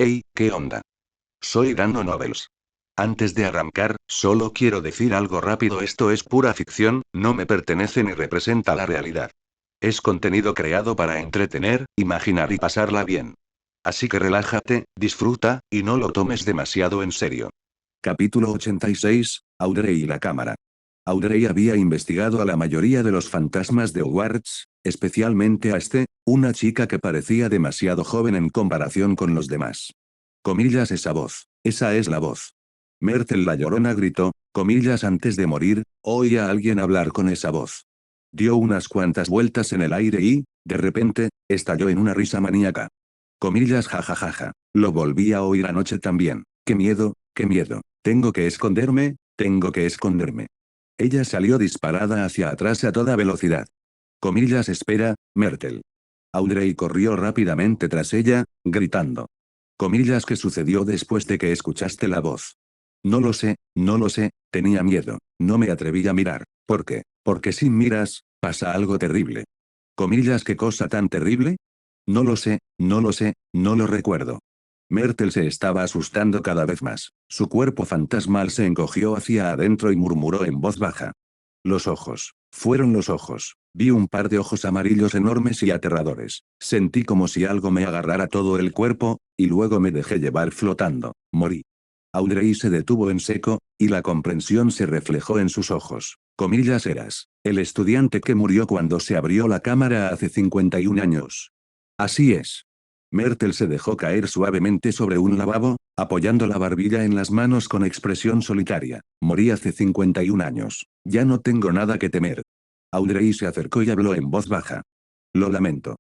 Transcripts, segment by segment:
Hey, ¿qué onda? Soy Dando Novels. Antes de arrancar, solo quiero decir algo rápido: esto es pura ficción, no me pertenece ni representa la realidad. Es contenido creado para entretener, imaginar y pasarla bien. Así que relájate, disfruta, y no lo tomes demasiado en serio. Capítulo 86, Audrey y la cámara. Audrey había investigado a la mayoría de los fantasmas de Hogwarts, especialmente a una chica que parecía demasiado joven en comparación con los demás. Comillas, esa voz. Esa es la voz. Myrtle la Llorona gritó, comillas, antes de morir, oí a alguien hablar con esa voz. Dio unas cuantas vueltas en el aire y, de repente, estalló en una risa maníaca. Comillas, jajajaja. Lo volví a oír anoche también. Qué miedo, qué miedo. Tengo que esconderme, tengo que esconderme. Ella salió disparada hacia atrás a toda velocidad. Comillas, espera, Myrtle. Audrey corrió rápidamente tras ella, gritando. Comillas, ¿qué sucedió después de que escuchaste la voz? No lo sé, no lo sé, tenía miedo, no me atreví a mirar. ¿Por qué? Porque si miras, pasa algo terrible. Comillas, ¿qué cosa tan terrible? No lo sé, no lo sé, no lo recuerdo. Myrtle se estaba asustando cada vez más. Su cuerpo fantasmal se encogió hacia adentro y murmuró en voz baja. Los ojos. Fueron los ojos. Vi un par de ojos amarillos enormes y aterradores. Sentí como si algo me agarrara todo el cuerpo, y luego me dejé llevar flotando. Morí. Audrey se detuvo en seco, y la comprensión se reflejó en sus ojos. Comillas, eras el estudiante que murió cuando se abrió la cámara hace 51 años. Así es. Myrtle se dejó caer suavemente sobre un lavabo, apoyando la barbilla en las manos con expresión solitaria. Morí hace 51 años. Ya no tengo nada que temer. Audrey se acercó y habló en voz baja. Lo lamento.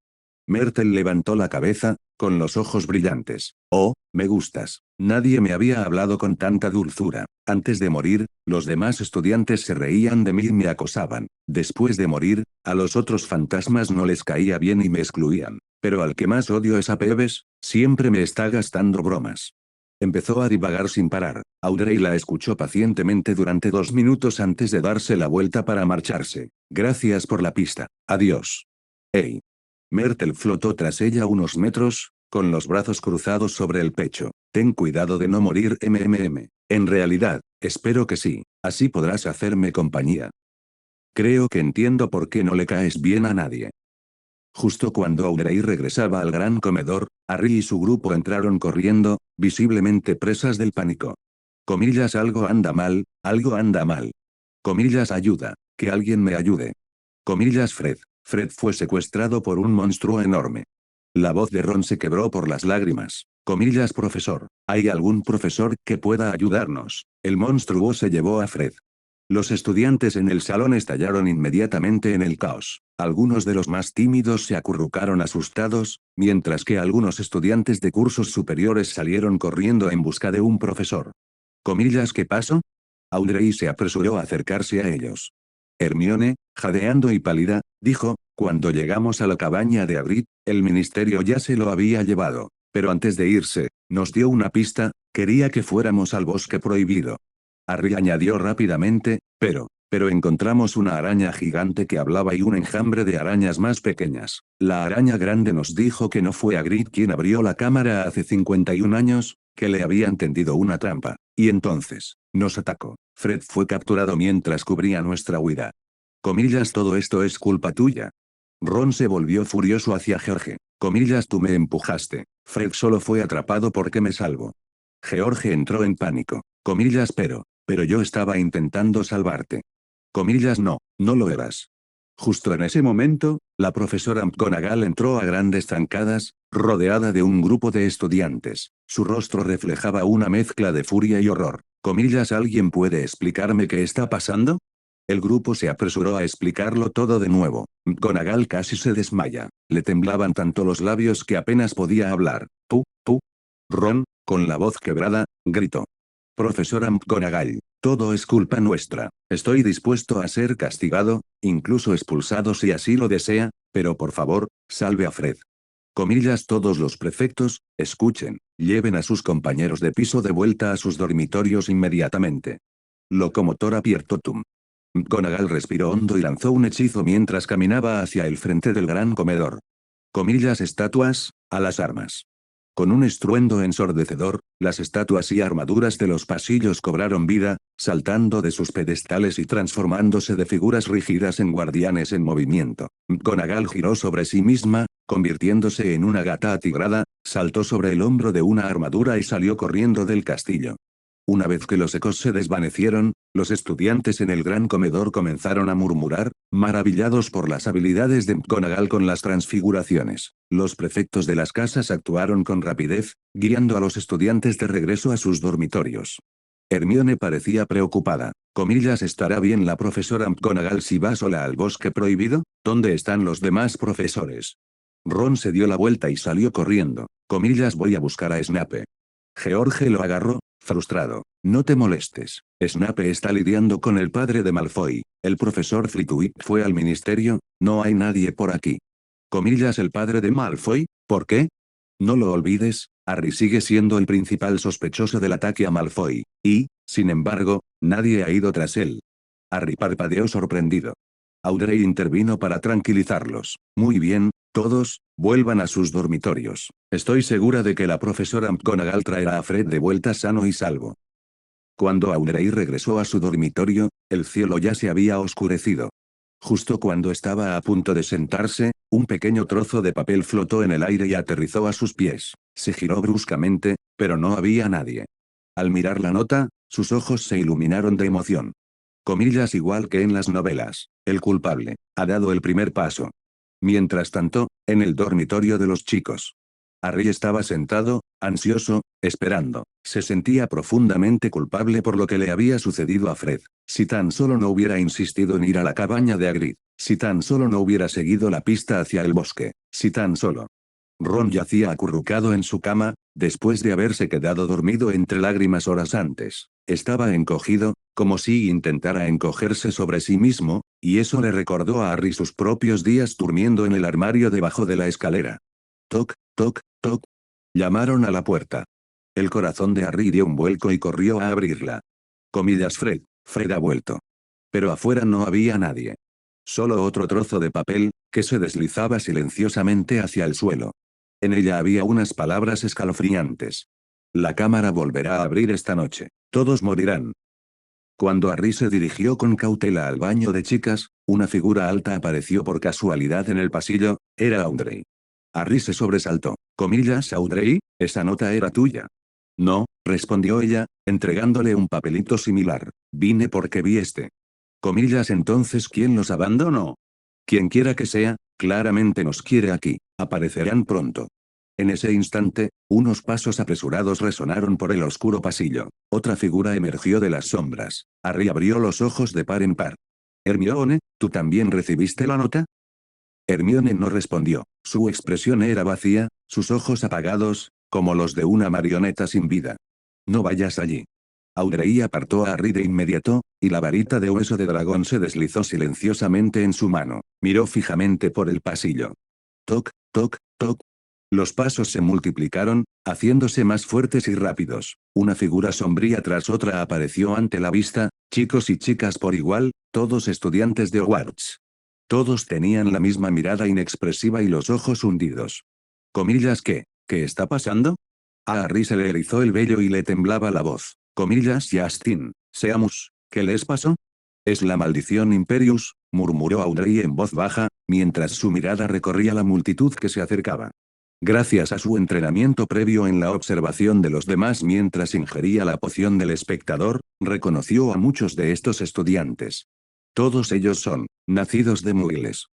Myrtle levantó la cabeza, con los ojos brillantes. Oh, me gustas. Nadie me había hablado con tanta dulzura. Antes de morir, los demás estudiantes se reían de mí y me acosaban. Después de morir, a los otros fantasmas no les caía bien y me excluían. Pero al que más odio es a Peeves, siempre me está gastando bromas. Empezó a divagar sin parar. Audrey la escuchó pacientemente durante 2 minutos antes de darse la vuelta para marcharse. Gracias por la pista. Adiós. Hey. Myrtle flotó tras ella unos metros, con los brazos cruzados sobre el pecho. Ten cuidado de no morir, mmm. En realidad, espero que sí. Así podrás hacerme compañía. Creo que entiendo por qué no le caes bien a nadie. Justo cuando Audrey regresaba al gran comedor, Harry y su grupo entraron corriendo, visiblemente presas del pánico. Comillas, algo anda mal, algo anda mal. Comillas, ayuda, que alguien me ayude. Comillas, Fred. Fred fue secuestrado por un monstruo enorme. La voz de Ron se quebró por las lágrimas. Comillas, profesor. ¿Hay algún profesor que pueda ayudarnos? El monstruo se llevó a Fred. Los estudiantes en el salón estallaron inmediatamente en el caos. Algunos de los más tímidos se acurrucaron asustados, mientras que algunos estudiantes de cursos superiores salieron corriendo en busca de un profesor. Comillas, ¿qué pasó? Audrey se apresuró a acercarse a ellos. Hermione, jadeando y pálida, dijo, cuando llegamos a la cabaña de Hagrid, el ministerio ya se lo había llevado. Pero antes de irse, nos dio una pista, quería que fuéramos al bosque prohibido. Harry añadió rápidamente, pero encontramos una araña gigante que hablaba y un enjambre de arañas más pequeñas. La araña grande nos dijo que no fue Hagrid quien abrió la cámara hace 51 años, que le habían tendido una trampa. Y entonces, nos atacó. Fred fue capturado mientras cubría nuestra huida. Comillas, todo esto es culpa tuya. Ron se volvió furioso hacia George. Comillas, tú me empujaste. Fred solo fue atrapado porque me salvo. George entró en pánico. Comillas, pero yo estaba intentando salvarte. Comillas, no, no lo eras. Justo en ese momento, la profesora McGonagall entró a grandes zancadas, rodeada de un grupo de estudiantes. Su rostro reflejaba una mezcla de furia y horror. Comillas, ¿alguien puede explicarme qué está pasando? El grupo se apresuró a explicarlo todo de nuevo. McGonagall casi se desmaya. Le temblaban tanto los labios que apenas podía hablar. Tú. Ron, con la voz quebrada, gritó. Profesora McGonagall, todo es culpa nuestra. Estoy dispuesto a ser castigado, incluso expulsado si así lo desea, pero por favor, salve a Fred. Comillas, todos los prefectos, escuchen, lleven a sus compañeros de piso de vuelta a sus dormitorios inmediatamente. Locomotora Piertotum. McGonagall respiró hondo y lanzó un hechizo mientras caminaba hacia el frente del gran comedor. Comillas, estatuas, a las armas. Con un estruendo ensordecedor, las estatuas y armaduras de los pasillos cobraron vida, saltando de sus pedestales y transformándose de figuras rígidas en guardianes en movimiento. McGonagall giró sobre sí misma, convirtiéndose en una gata atigrada, saltó sobre el hombro de una armadura y salió corriendo del castillo. Una vez que los ecos se desvanecieron, los estudiantes en el gran comedor comenzaron a murmurar, maravillados por las habilidades de McGonagall con las transfiguraciones. Los prefectos de las casas actuaron con rapidez, guiando a los estudiantes de regreso a sus dormitorios. Hermione parecía preocupada. ¿Estará bien la profesora McGonagall si va sola al bosque prohibido? ¿Dónde están los demás profesores? Ron se dio la vuelta y salió corriendo. Voy a buscar a Snape. George lo agarró, frustrado. No te molestes. Snape está lidiando con el padre de Malfoy. El profesor Flitwick fue al ministerio, no hay nadie por aquí. ¿El padre de Malfoy? ¿Por qué? No lo olvides, Harry sigue siendo el principal sospechoso del ataque a Malfoy, y, sin embargo, nadie ha ido tras él. Harry parpadeó sorprendido. Audrey intervino para tranquilizarlos. Muy bien, todos, vuelvan a sus dormitorios. Estoy segura de que la profesora McGonagall traerá a Fred de vuelta sano y salvo. Cuando Audrey regresó a su dormitorio, el cielo ya se había oscurecido. Justo cuando estaba a punto de sentarse, un pequeño trozo de papel flotó en el aire y aterrizó a sus pies. Se giró bruscamente, pero no había nadie. Al mirar la nota, sus ojos se iluminaron de emoción. Igual que en las novelas, el culpable ha dado el primer paso. Mientras tanto, en el dormitorio de los chicos, Harry estaba sentado, ansioso, esperando. Se sentía profundamente culpable por lo que le había sucedido a Fred. Si tan solo no hubiera insistido en ir a la cabaña de Hagrid. Si tan solo no hubiera seguido la pista hacia el bosque. Si tan solo. Ron yacía acurrucado en su cama, después de haberse quedado dormido entre lágrimas horas antes. Estaba encogido, como si intentara encogerse sobre sí mismo, y eso le recordó a Harry sus propios días durmiendo en el armario debajo de la escalera. Toc, toc, toc. Llamaron a la puerta. El corazón de Harry dio un vuelco y corrió a abrirla. Fred. Fred ha vuelto. Pero afuera no había nadie. Solo otro trozo de papel, que se deslizaba silenciosamente hacia el suelo. En ella había unas palabras escalofriantes. La cámara volverá a abrir esta noche. Todos morirán. Cuando Harry se dirigió con cautela al baño de chicas, una figura alta apareció por casualidad en el pasillo, era Audrey. Harry se sobresaltó. ¿Audrey? Esa nota era tuya. No, respondió ella, entregándole un papelito similar. Vine porque vi este. Entonces ¿quién los abandonó? Quien quiera que sea, claramente nos quiere aquí. Aparecerán pronto. En ese instante, unos pasos apresurados resonaron por el oscuro pasillo. Otra figura emergió de las sombras. Harry abrió los ojos de par en par. Hermione, ¿tú también recibiste la nota? Hermione no respondió. Su expresión era vacía, sus ojos apagados, como los de una marioneta sin vida. No vayas allí. Audrey apartó a Harry de inmediato, y la varita de hueso de dragón se deslizó silenciosamente en su mano. Miró fijamente por el pasillo. Toc, toc, toc. Los pasos se multiplicaron, haciéndose más fuertes y rápidos. Una figura sombría tras otra apareció ante la vista, chicos y chicas por igual, todos estudiantes de Hogwarts. Todos tenían la misma mirada inexpresiva y los ojos hundidos. ¿Qué está pasando? A Harry se le erizó el vello y le temblaba la voz. Justin, Seamus, ¿qué les pasó? Es la maldición Imperius, murmuró Audrey en voz baja, mientras su mirada recorría la multitud que se acercaba. Gracias a su entrenamiento previo en la observación de los demás mientras ingería la poción del espectador, reconoció a muchos de estos estudiantes. Todos ellos son nacidos de muggles.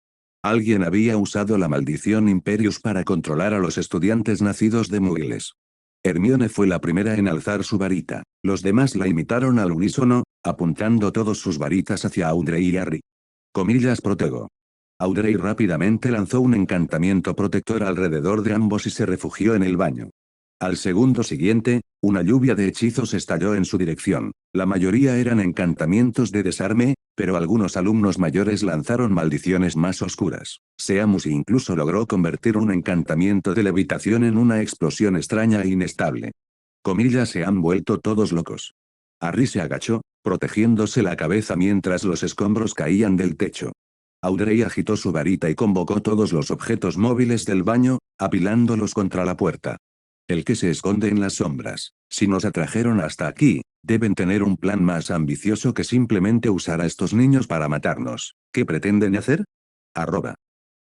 Alguien había usado la maldición Imperius para controlar a los estudiantes nacidos de muggles. Hermione fue la primera en alzar su varita. Los demás la imitaron al unísono, apuntando todos sus varitas hacia Audrey y Harry. Protego. Audrey rápidamente lanzó un encantamiento protector alrededor de ambos y se refugió en el baño. Al segundo siguiente, una lluvia de hechizos estalló en su dirección. La mayoría eran encantamientos de desarme, pero algunos alumnos mayores lanzaron maldiciones más oscuras. Seamus incluso logró convertir un encantamiento de levitación en una explosión extraña e inestable. Se han vuelto todos locos. Harry se agachó, protegiéndose la cabeza mientras los escombros caían del techo. Audrey agitó su varita y convocó todos los objetos móviles del baño, apilándolos contra la puerta. El que se esconde en las sombras. Si nos atrajeron hasta aquí, deben tener un plan más ambicioso que simplemente usar a estos niños para matarnos. ¿Qué pretenden hacer? Arroba.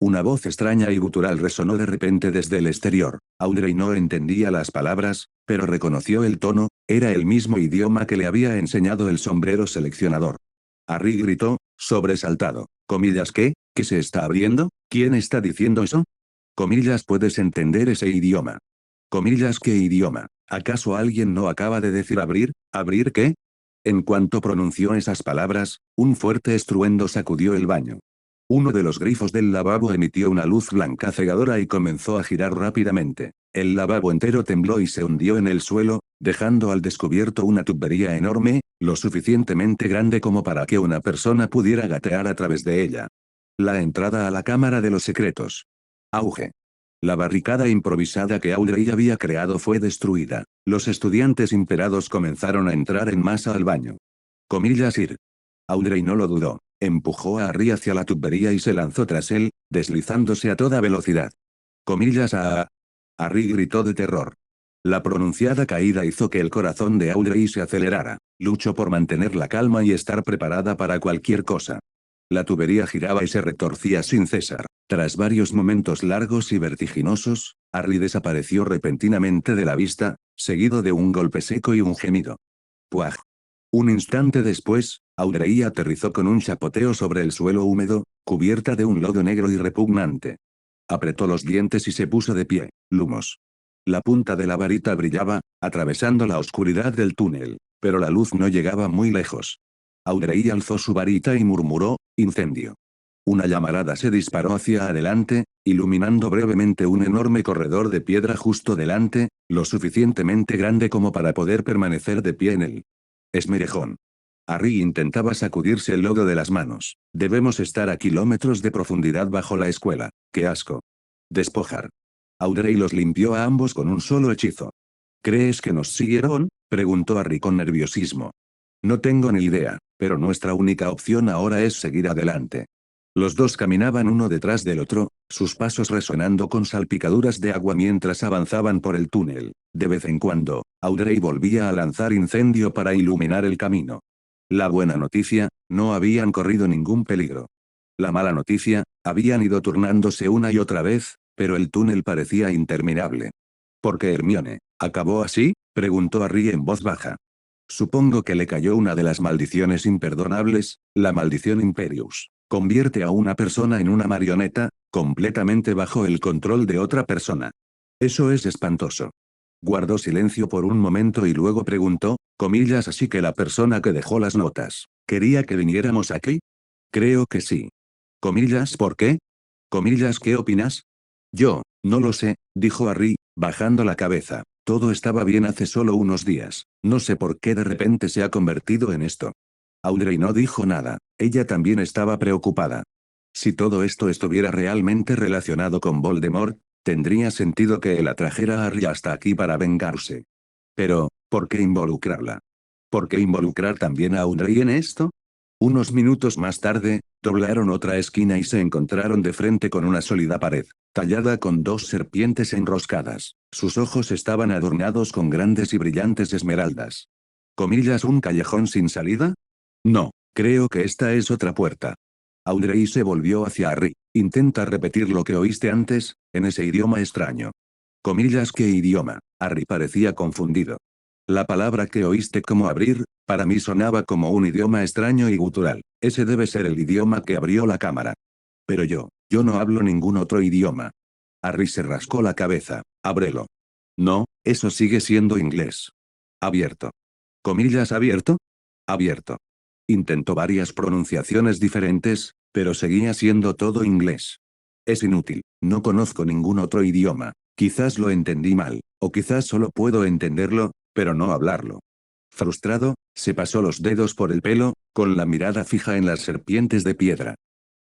Una voz extraña y gutural resonó de repente desde el exterior. Audrey no entendía las palabras, pero reconoció el tono, era el mismo idioma que le había enseñado el sombrero seleccionador. Harry gritó, sobresaltado. ¿Comillas qué? ¿Qué se está abriendo? ¿Quién está diciendo eso? Comillas, ¿puedes entender ese idioma? Comillas, ¿qué idioma? ¿Acaso alguien no acaba de decir abrir? ¿Abrir qué? En cuanto pronunció esas palabras, un fuerte estruendo sacudió el baño. Uno de los grifos del lavabo emitió una luz blanca cegadora y comenzó a girar rápidamente. El lavabo entero tembló y se hundió en el suelo, dejando al descubierto una tubería enorme, lo suficientemente grande como para que una persona pudiera gatear a través de ella. La entrada a la cámara de los secretos. Auge. La barricada improvisada que Audrey había creado fue destruida. Los estudiantes imperados comenzaron a entrar en masa al baño. Comillas ir. Audrey no lo dudó. Empujó a Harry hacia la tubería y se lanzó tras él, deslizándose a toda velocidad. Comillas a... Harry gritó de terror. La pronunciada caída hizo que el corazón de Audrey se acelerara. Luchó por mantener la calma y estar preparada para cualquier cosa. La tubería giraba y se retorcía sin cesar. Tras varios momentos largos y vertiginosos, Harry desapareció repentinamente de la vista, seguido de un golpe seco y un gemido. ¡Puaj! Un instante después, Audrey aterrizó con un chapoteo sobre el suelo húmedo, cubierta de un lodo negro y repugnante. Apretó los dientes y se puso de pie. Lumos. La punta de la varita brillaba, atravesando la oscuridad del túnel, pero la luz no llegaba muy lejos. Audrey alzó su varita y murmuró, incendio. Una llamarada se disparó hacia adelante, iluminando brevemente un enorme corredor de piedra justo delante, lo suficientemente grande como para poder permanecer de pie en él. Esmerejón. Harry intentaba sacudirse el lodo de las manos. Debemos estar a kilómetros de profundidad bajo la escuela. ¡Qué asco! Despojar. Audrey los limpió a ambos con un solo hechizo. ¿Crees que nos siguieron? Preguntó Harry con nerviosismo. No tengo ni idea, pero nuestra única opción ahora es seguir adelante. Los dos caminaban uno detrás del otro, sus pasos resonando con salpicaduras de agua mientras avanzaban por el túnel. De vez en cuando, Audrey volvía a lanzar incendio para iluminar el camino. La buena noticia, no habían corrido ningún peligro. La mala noticia, habían ido turnándose una y otra vez, pero el túnel parecía interminable. ¿Por qué Hermione? ¿Acabó así? Preguntó Harry en voz baja. Supongo que le cayó una de las maldiciones imperdonables, la maldición Imperius. Convierte a una persona en una marioneta, completamente bajo el control de otra persona. Eso es espantoso. Guardó silencio por un momento y luego preguntó, comillas, así que la persona que dejó las notas, ¿quería que viniéramos aquí? Creo que sí. Comillas, ¿por qué? Comillas, ¿qué opinas? Yo, no lo sé, dijo Harry, bajando la cabeza. Todo estaba bien hace solo unos días. No sé por qué de repente se ha convertido en esto. Audrey no dijo nada. Ella también estaba preocupada. Si todo esto estuviera realmente relacionado con Voldemort, tendría sentido que él atrajera a Harry hasta aquí para vengarse. Pero, ¿por qué involucrarla? ¿Por qué involucrar también a Audrey en esto? Unos minutos más tarde, doblaron otra esquina y se encontraron de frente con una sólida pared, tallada con dos serpientes enroscadas. Sus ojos estaban adornados con grandes y brillantes esmeraldas. ¿Comillas, un callejón sin salida? No, creo que esta es otra puerta. Audrey se volvió hacia Harry. Intenta repetir lo que oíste antes, en ese idioma extraño. Comillas, ¿qué idioma? Harry parecía confundido. La palabra que oíste como abrir, para mí sonaba como un idioma extraño y gutural. Ese debe ser el idioma que abrió la cámara. Pero yo no hablo ningún otro idioma. Harry se rascó la cabeza. Ábrelo. No, eso sigue siendo inglés. Abierto. Comillas, abierto. Abierto. Intentó varias pronunciaciones diferentes, pero seguía siendo todo inglés. Es inútil, no conozco ningún otro idioma. Quizás lo entendí mal, o quizás solo puedo entenderlo, pero no hablarlo. Frustrado, se pasó los dedos por el pelo, con la mirada fija en las serpientes de piedra.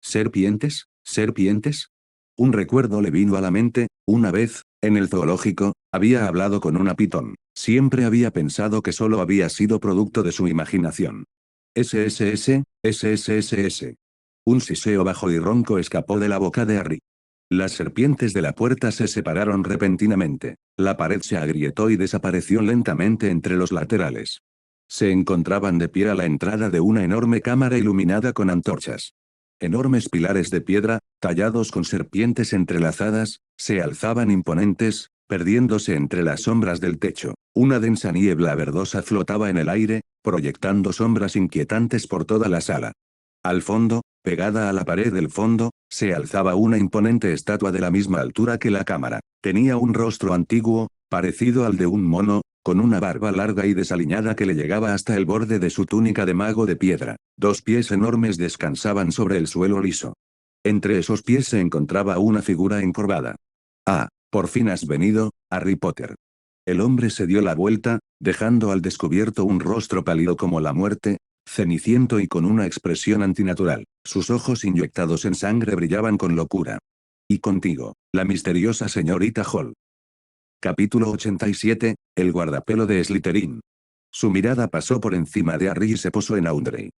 ¿Serpientes? ¿Serpientes? Un recuerdo le vino a la mente, una vez, en el zoológico, había hablado con una pitón. Siempre había pensado que solo había sido producto de su imaginación. SSS, SSSS. Un siseo bajo y ronco escapó de la boca de Harry. Las serpientes de la puerta se separaron repentinamente. La pared se agrietó y desapareció lentamente entre los laterales. Se encontraban de pie a la entrada de una enorme cámara iluminada con antorchas. Enormes pilares de piedra, tallados con serpientes entrelazadas, se alzaban imponentes, perdiéndose entre las sombras del techo. Una densa niebla verdosa flotaba en el aire, proyectando sombras inquietantes por toda la sala. Al fondo, pegada a la pared del fondo, se alzaba una imponente estatua de la misma altura que la cámara. Tenía un rostro antiguo, parecido al de un mono, con una barba larga y desaliñada que le llegaba hasta el borde de su túnica de mago de piedra. Dos pies enormes descansaban sobre el suelo liso. Entre esos pies se encontraba una figura encorvada. Ah, por fin has venido, Harry Potter. El hombre se dio la vuelta, dejando al descubierto un rostro pálido como la muerte, ceniciento y con una expresión antinatural. Sus ojos inyectados en sangre brillaban con locura. Y contigo, la misteriosa señorita Hall. Capítulo 87, el guardapelo de Slytherin. Su mirada pasó por encima de Harry y se posó en Audrey.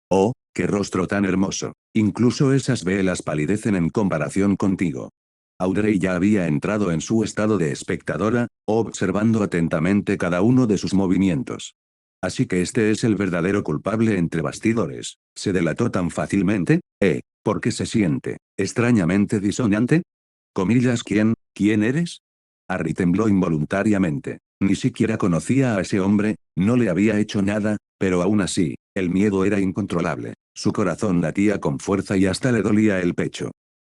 Oh, qué rostro tan hermoso. Incluso esas velas palidecen en comparación contigo. Audrey ya había entrado en su estado de espectadora, observando atentamente cada uno de sus movimientos. Así que este es el verdadero culpable entre bastidores. ¿Se delató tan fácilmente? ¿Por qué se siente extrañamente disonante? Comillas, ¿quién eres? Harry tembló involuntariamente. Ni siquiera conocía a ese hombre, no le había hecho nada, pero aún así, el miedo era incontrolable. Su corazón latía con fuerza y hasta le dolía el pecho.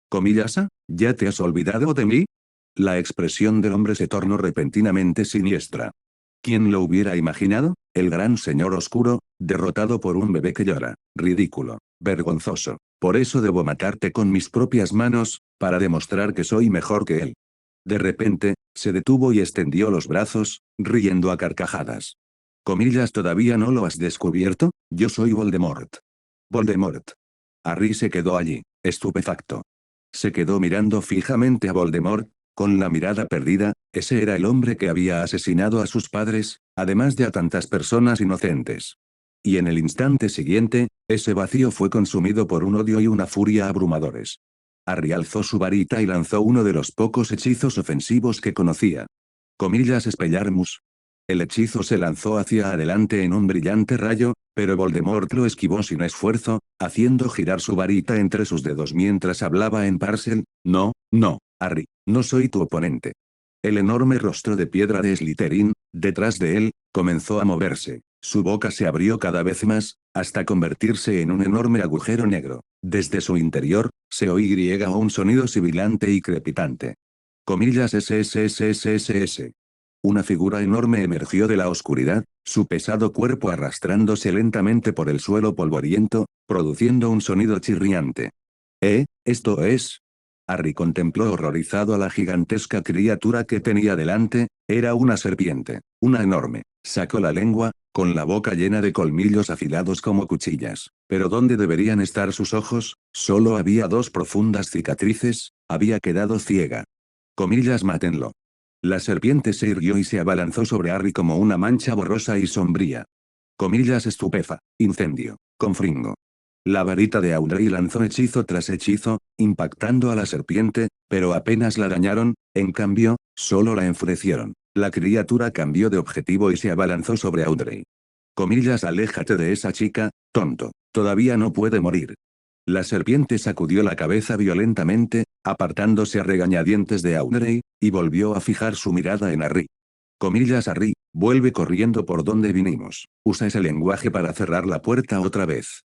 Comillas, ¿ya te has olvidado de mí? La expresión del hombre se tornó repentinamente siniestra. ¿Quién lo hubiera imaginado? El gran señor oscuro, derrotado por un bebé que llora. Ridículo. Vergonzoso. Por eso debo matarte con mis propias manos, para demostrar que soy mejor que él. De repente, se detuvo y extendió los brazos, riendo a carcajadas. Comillas, ¿todavía no lo has descubierto? Yo soy Voldemort. Voldemort. Harry se quedó allí, estupefacto. Se quedó mirando fijamente a Voldemort, con la mirada perdida. Ese era el hombre que había asesinado a sus padres, además de a tantas personas inocentes. Y en el instante siguiente, ese vacío fue consumido por un odio y una furia abrumadores. Harry alzó su varita y lanzó uno de los pocos hechizos ofensivos que conocía. Comillas, Expelliarmus. El hechizo se lanzó hacia adelante en un brillante rayo, pero Voldemort lo esquivó sin esfuerzo, haciendo girar su varita entre sus dedos mientras hablaba en Parcel. No, Harry, no soy tu oponente. El enorme rostro de piedra de Slytherin, detrás de él, comenzó a moverse. Su boca se abrió cada vez más, hasta convertirse en un enorme agujero negro. Desde su interior, se oía un sonido sibilante y crepitante. Comillas, SSSSSS. Una figura enorme emergió de la oscuridad, su pesado cuerpo arrastrándose lentamente por el suelo polvoriento, produciendo un sonido chirriante. Esto es. Harry contempló horrorizado a la gigantesca criatura que tenía delante. Era una serpiente, una enorme. Sacó la lengua, con la boca llena de colmillos afilados como cuchillas. Pero ¿dónde deberían estar sus ojos? Solo había dos profundas cicatrices, había quedado ciega. Comillas, mátenlo. La serpiente se irguió y se abalanzó sobre Harry como una mancha borrosa y sombría. Comillas, estupefa, incendio, confringo. La varita de Audrey lanzó hechizo tras hechizo, impactando a la serpiente, pero apenas la dañaron, en cambio, solo la enfurecieron. La criatura cambió de objetivo y se abalanzó sobre Audrey. Comillas, aléjate de esa chica, tonto. Todavía no puede morir. La serpiente sacudió la cabeza violentamente, apartándose a regañadientes de Audrey, y volvió a fijar su mirada en Harry. Comillas, Harry, vuelve corriendo por donde vinimos. Usa ese lenguaje para cerrar la puerta otra vez.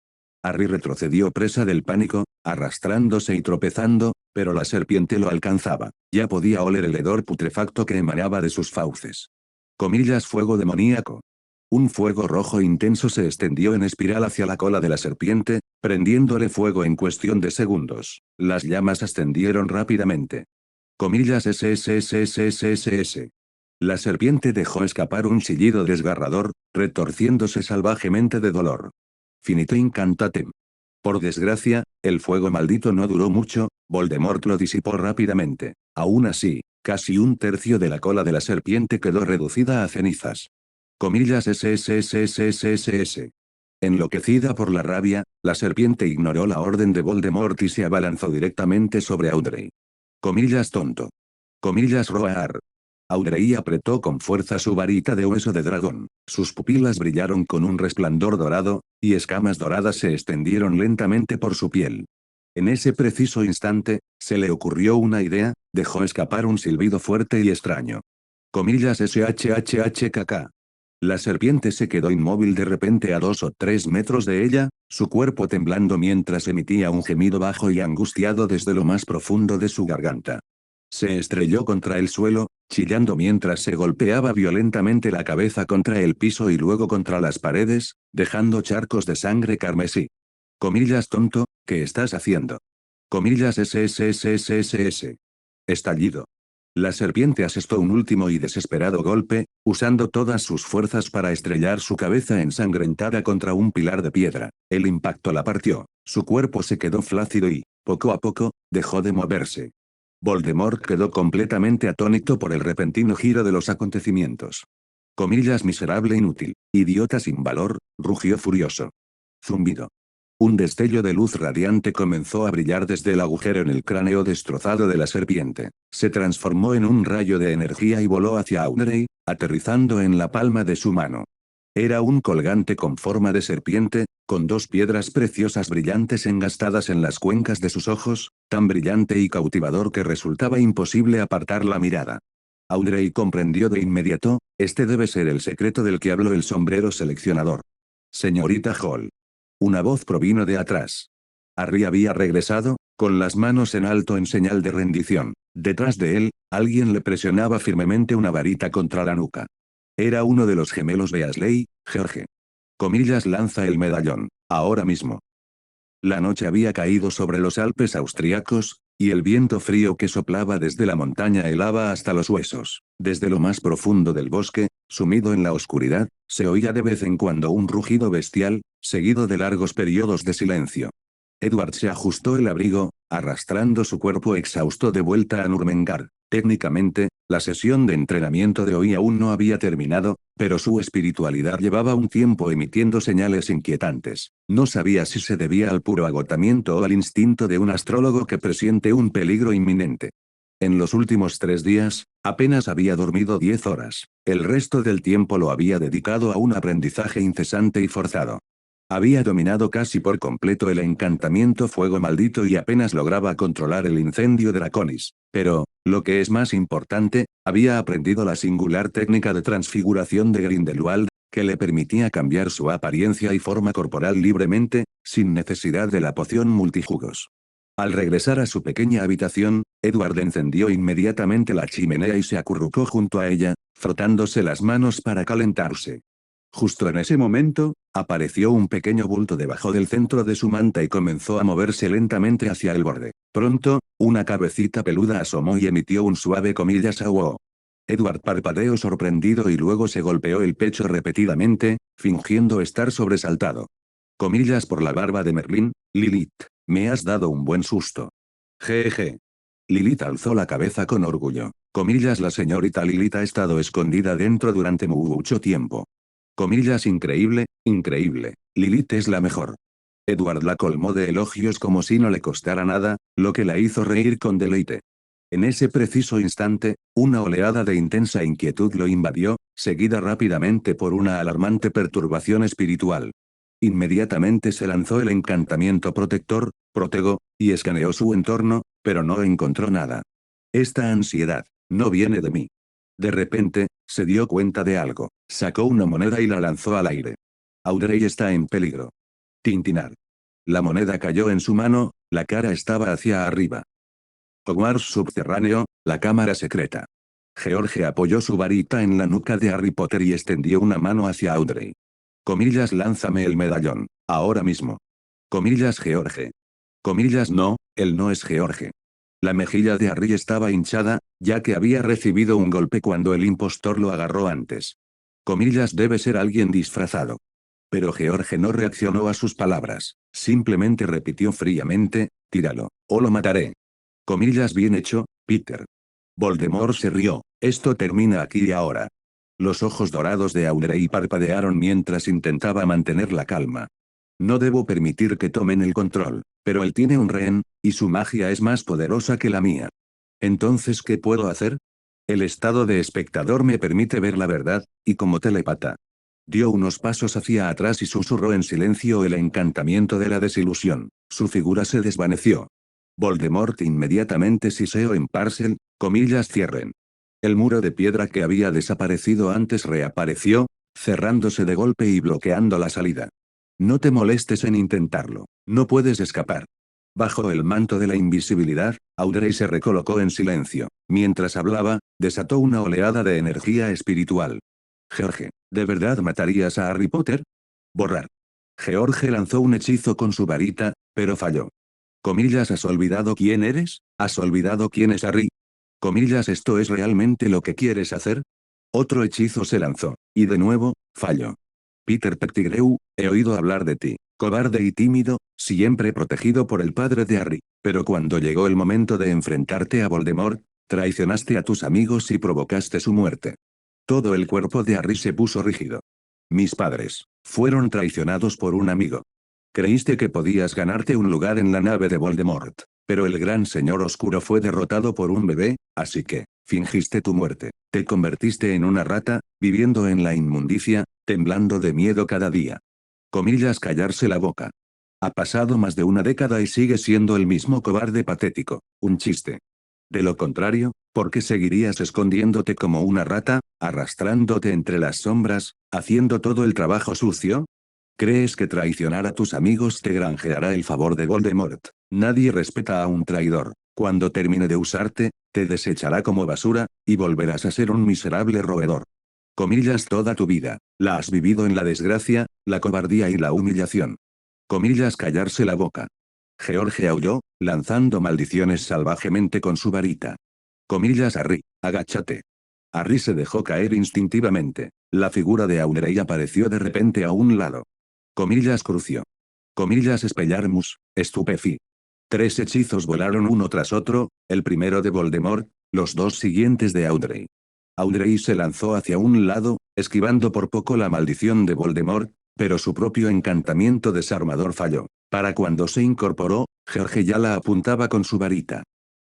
Harry retrocedió presa del pánico, arrastrándose y tropezando, pero la serpiente lo alcanzaba. Ya podía oler el hedor putrefacto que emanaba de sus fauces. Comillas, fuego demoníaco. Un fuego rojo intenso se extendió en espiral hacia la cola de la serpiente, prendiéndole fuego en cuestión de segundos. Las llamas ascendieron rápidamente. Comillas, SSSSSS. La serpiente dejó escapar un chillido desgarrador, retorciéndose salvajemente de dolor. Finite incantatem. Por desgracia, el fuego maldito no duró mucho, Voldemort lo disipó rápidamente. Aún así, casi un tercio de la cola de la serpiente quedó reducida a cenizas. Comillas, SSSSSS. Enloquecida por la rabia, la serpiente ignoró la orden de Voldemort y se abalanzó directamente sobre Audrey. Comillas tonto. Comillas roar. Audrey apretó con fuerza su varita de hueso de dragón. Sus pupilas brillaron con un resplandor dorado, y escamas doradas se extendieron lentamente por su piel. En ese preciso instante, se le ocurrió una idea, dejó escapar un silbido fuerte y extraño. Comillas shhhhkk. La serpiente se quedó inmóvil de repente a 2 o 3 metros de ella, su cuerpo temblando mientras emitía un gemido bajo y angustiado desde lo más profundo de su garganta. Se estrelló contra el suelo, chillando mientras se golpeaba violentamente la cabeza contra el piso y luego contra las paredes, dejando charcos de sangre carmesí. Comillas tonto, ¿qué estás haciendo? Comillas SSSSSS. Estallido. La serpiente asestó un último y desesperado golpe, usando todas sus fuerzas para estrellar su cabeza ensangrentada contra un pilar de piedra. El impacto la partió, su cuerpo se quedó flácido y, poco a poco, dejó de moverse. Voldemort quedó completamente atónito por el repentino giro de los acontecimientos. Comillas miserable inútil, idiota sin valor, rugió furioso. Zumbido. Un destello de luz radiante comenzó a brillar desde el agujero en el cráneo destrozado de la serpiente. Se transformó en un rayo de energía y voló hacia Audrey, aterrizando en la palma de su mano. Era un colgante con forma de serpiente, con 2 piedras preciosas brillantes engastadas en las cuencas de sus ojos, tan brillante y cautivador que resultaba imposible apartar la mirada. Audrey comprendió de inmediato, este debe ser el secreto del que habló el sombrero seleccionador. Señorita Hall. Una voz provino de atrás. Harry había regresado, con las manos en alto en señal de rendición. Detrás de él, alguien le presionaba firmemente una varita contra la nuca. Era uno de los gemelos Weasley, George. Comillas lanza el medallón, ahora mismo. La noche había caído sobre los Alpes austriacos, y el viento frío que soplaba desde la montaña helaba hasta los huesos. Desde lo más profundo del bosque, sumido en la oscuridad, se oía de vez en cuando un rugido bestial, seguido de largos periodos de silencio. Edward se ajustó el abrigo, arrastrando su cuerpo exhausto de vuelta a Nurmengar. Técnicamente, la sesión de entrenamiento de hoy aún no había terminado, pero su espiritualidad llevaba un tiempo emitiendo señales inquietantes. No sabía si se debía al puro agotamiento o al instinto de un astrólogo que presiente un peligro inminente. En los últimos 3 días, apenas había dormido 10 horas. El resto del tiempo lo había dedicado a un aprendizaje incesante y forzado. Había dominado casi por completo el encantamiento fuego maldito y apenas lograba controlar el incendio Draconis. Pero, lo que es más importante, había aprendido la singular técnica de transfiguración de Grindelwald, que le permitía cambiar su apariencia y forma corporal libremente, sin necesidad de la poción multijugos. Al regresar a su pequeña habitación, Edward encendió inmediatamente la chimenea y se acurrucó junto a ella, frotándose las manos para calentarse. Justo en ese momento, apareció un pequeño bulto debajo del centro de su manta y comenzó a moverse lentamente hacia el borde. Pronto, una cabecita peluda asomó y emitió un suave comillas "Au". Edward parpadeó sorprendido y luego se golpeó el pecho repetidamente, fingiendo estar sobresaltado. Comillas por la barba de Merlín, Lilith, me has dado un buen susto. Jeje. Lilith alzó la cabeza con orgullo. Comillas la señorita Lilith ha estado escondida dentro durante mucho tiempo. Comillas increíble, increíble. Lilith es la mejor. Edward la colmó de elogios como si no le costara nada, lo que la hizo reír con deleite. En ese preciso instante, una oleada de intensa inquietud lo invadió, seguida rápidamente por una alarmante perturbación espiritual. Inmediatamente se lanzó el encantamiento protector, Protego, y escaneó su entorno, pero no encontró nada. Esta ansiedad, no viene de mí. De repente, se dio cuenta de algo. Sacó una moneda y la lanzó al aire. Audrey está en peligro. Tintinar. La moneda cayó en su mano, la cara estaba hacia arriba. Hogwarts subterráneo, la cámara secreta. George apoyó su varita en la nuca de Harry Potter y extendió una mano hacia Audrey. Comillas lánzame el medallón, ahora mismo. Comillas George. Comillas no, él no es George. La mejilla de Harry estaba hinchada, ya que había recibido un golpe cuando el impostor lo agarró antes. Comillas debe ser alguien disfrazado. Pero George no reaccionó a sus palabras, simplemente repitió fríamente, tíralo, o lo mataré. Comillas bien hecho, Peter. Voldemort se rió, esto termina aquí y ahora. Los ojos dorados de Audrey parpadearon mientras intentaba mantener la calma. No debo permitir que tomen el control, pero él tiene un rehén, y su magia es más poderosa que la mía. Entonces, ¿qué puedo hacer? El estado de espectador me permite ver la verdad, y como telepata. Dio unos pasos hacia atrás y susurró en silencio el encantamiento de la desilusión. Su figura se desvaneció. Voldemort inmediatamente siseó en Parcel, comillas cierren. El muro de piedra que había desaparecido antes reapareció, cerrándose de golpe y bloqueando la salida. No te molestes en intentarlo, no puedes escapar. Bajo el manto de la invisibilidad, Audrey se recolocó en silencio. Mientras hablaba, desató una oleada de energía espiritual. George, ¿de verdad matarías a Harry Potter? Borrar. George lanzó un hechizo con su varita, pero falló. Comillas, ¿has olvidado quién eres? ¿Has olvidado quién es Harry? Comillas, ¿esto es realmente lo que quieres hacer? Otro hechizo se lanzó, y de nuevo, falló. Peter Pettigrew, he oído hablar de ti, cobarde y tímido, siempre protegido por el padre de Harry, pero cuando llegó el momento de enfrentarte a Voldemort, traicionaste a tus amigos y provocaste su muerte. Todo el cuerpo de Harry se puso rígido. Mis padres fueron traicionados por un amigo. Creíste que podías ganarte un lugar en la nave de Voldemort, pero el gran señor oscuro fue derrotado por un bebé, así que, fingiste tu muerte, te convertiste en una rata, viviendo en la inmundicia, temblando de miedo cada día. Comillas, callarse la boca. Ha pasado más de una década y sigue siendo el mismo cobarde patético, un chiste. De lo contrario, ¿por qué seguirías escondiéndote como una rata, arrastrándote entre las sombras, haciendo todo el trabajo sucio? ¿Crees que traicionar a tus amigos te granjeará el favor de Voldemort? Nadie respeta a un traidor. Cuando termine de usarte, te desechará como basura, y volverás a ser un miserable roedor. Comillas, toda tu vida, la has vivido en la desgracia, la cobardía y la humillación. Comillas, callarse la boca. George aulló, lanzando maldiciones salvajemente con su varita. Comillas, Harry, agáchate. Harry se dejó caer instintivamente. La figura de Audrey apareció de repente a un lado. Comillas, crucio. Comillas, Expelliarmus, estupefi. 3 hechizos volaron uno tras otro, el primero de Voldemort, los 2 siguientes de Audrey. Audrey se lanzó hacia un lado, esquivando por poco la maldición de Voldemort, pero su propio encantamiento desarmador falló. Para cuando se incorporó, George ya la apuntaba con su varita.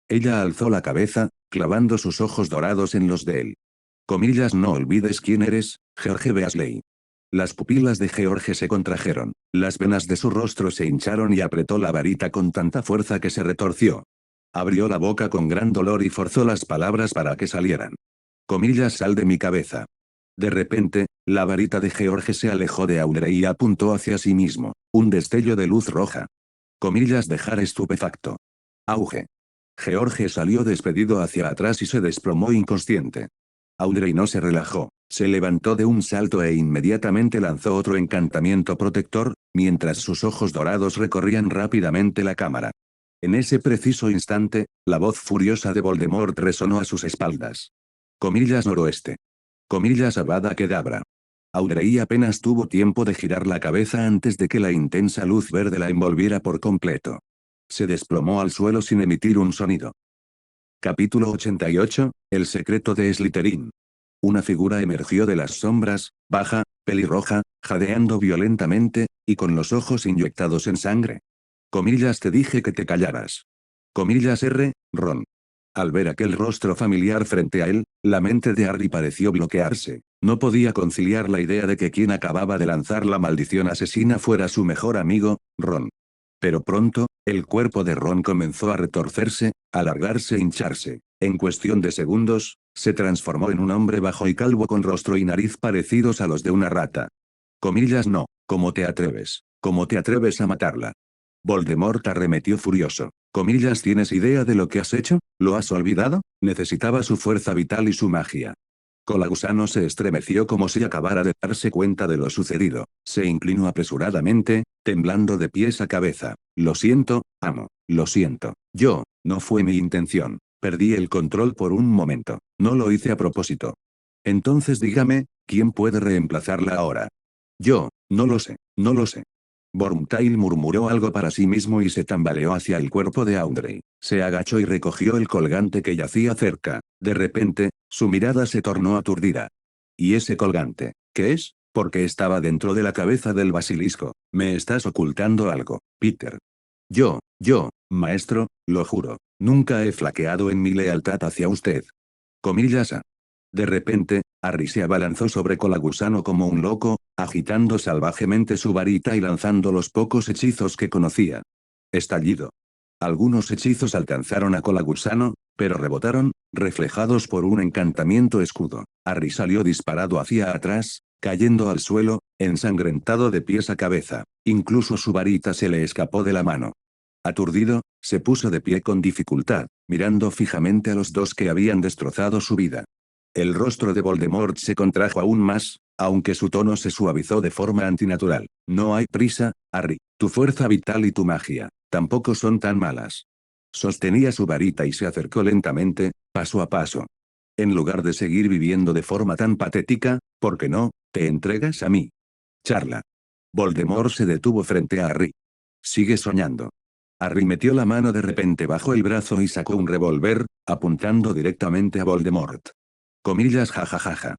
Ella alzó la cabeza, clavando sus ojos dorados en los de él. Comillas, no olvides quién eres, George Weasley. Las pupilas de George se contrajeron, las venas de su rostro se hincharon y apretó la varita con tanta fuerza que se retorció. Abrió la boca con gran dolor y forzó las palabras para que salieran. Comillas, sal de mi cabeza. De repente, la varita de George se alejó de Audrey y apuntó hacia sí mismo, un destello de luz roja. Comillas, dejar estupefacto. Auge. George salió despedido hacia atrás y se desplomó inconsciente. Audrey no se relajó, se levantó de un salto e inmediatamente lanzó otro encantamiento protector, mientras sus ojos dorados recorrían rápidamente la cámara. En ese preciso instante, la voz furiosa de Voldemort resonó a sus espaldas. Comillas, noroeste. Comillas, Avada Kedavra. Audrey apenas tuvo tiempo de girar la cabeza antes de que la intensa luz verde la envolviera por completo. Se desplomó al suelo sin emitir un sonido. Capítulo 88, El secreto de Slytherin. Una figura emergió de las sombras, baja, pelirroja, jadeando violentamente, y con los ojos inyectados en sangre. Comillas, te dije que te callaras. Comillas, Ron. Al ver aquel rostro familiar frente a él, la mente de Harry pareció bloquearse. No podía conciliar la idea de que quien acababa de lanzar la maldición asesina fuera su mejor amigo, Ron. Pero pronto, el cuerpo de Ron comenzó a retorcerse, alargarse e hincharse. En cuestión de segundos, se transformó en un hombre bajo y calvo con rostro y nariz parecidos a los de una rata. Comillas, no, ¿cómo te atreves? ¿Cómo te atreves a matarla? Voldemort arremetió furioso. Comillas, ¿tienes idea de lo que has hecho? ¿Lo has olvidado? Necesitaba su fuerza vital y su magia. Colagusano se estremeció como si acabara de darse cuenta de lo sucedido. Se inclinó apresuradamente, temblando de pies a cabeza. Lo siento, amo. Lo siento. No fue mi intención. Perdí el control por un momento. No lo hice a propósito. Entonces dígame, ¿quién puede reemplazarla ahora? No lo sé, no lo sé. Wormtail murmuró algo para sí mismo y se tambaleó hacia el cuerpo de Audrey. Se agachó y recogió el colgante que yacía cerca. De repente, su mirada se tornó aturdida. ¿Y ese colgante? ¿Qué es? Porque estaba dentro de la cabeza del basilisco. Me estás ocultando algo, Peter. Maestro, lo juro. Nunca he flaqueado en mi lealtad hacia usted. Comillas a. De repente, Harry se abalanzó sobre Colagusano como un loco, agitando salvajemente su varita y lanzando los pocos hechizos que conocía. Estallido. Algunos hechizos alcanzaron a Colagusano, pero rebotaron, reflejados por un encantamiento escudo. Harry salió disparado hacia atrás, cayendo al suelo, ensangrentado de pies a cabeza. Incluso su varita se le escapó de la mano. Aturdido, se puso de pie con dificultad, mirando fijamente a los dos que habían destrozado su vida. El rostro de Voldemort se contrajo aún más, aunque su tono se suavizó de forma antinatural. No hay prisa, Harry. Tu fuerza vital y tu magia, tampoco son tan malas. Sostenía su varita y se acercó lentamente, paso a paso. En lugar de seguir viviendo de forma tan patética, ¿por qué no, te entregas a mí? Charla. Voldemort se detuvo frente a Harry. Sigue soñando. Harry metió la mano de repente bajo el brazo y sacó un revólver, apuntando directamente a Voldemort. Comillas jajajaja.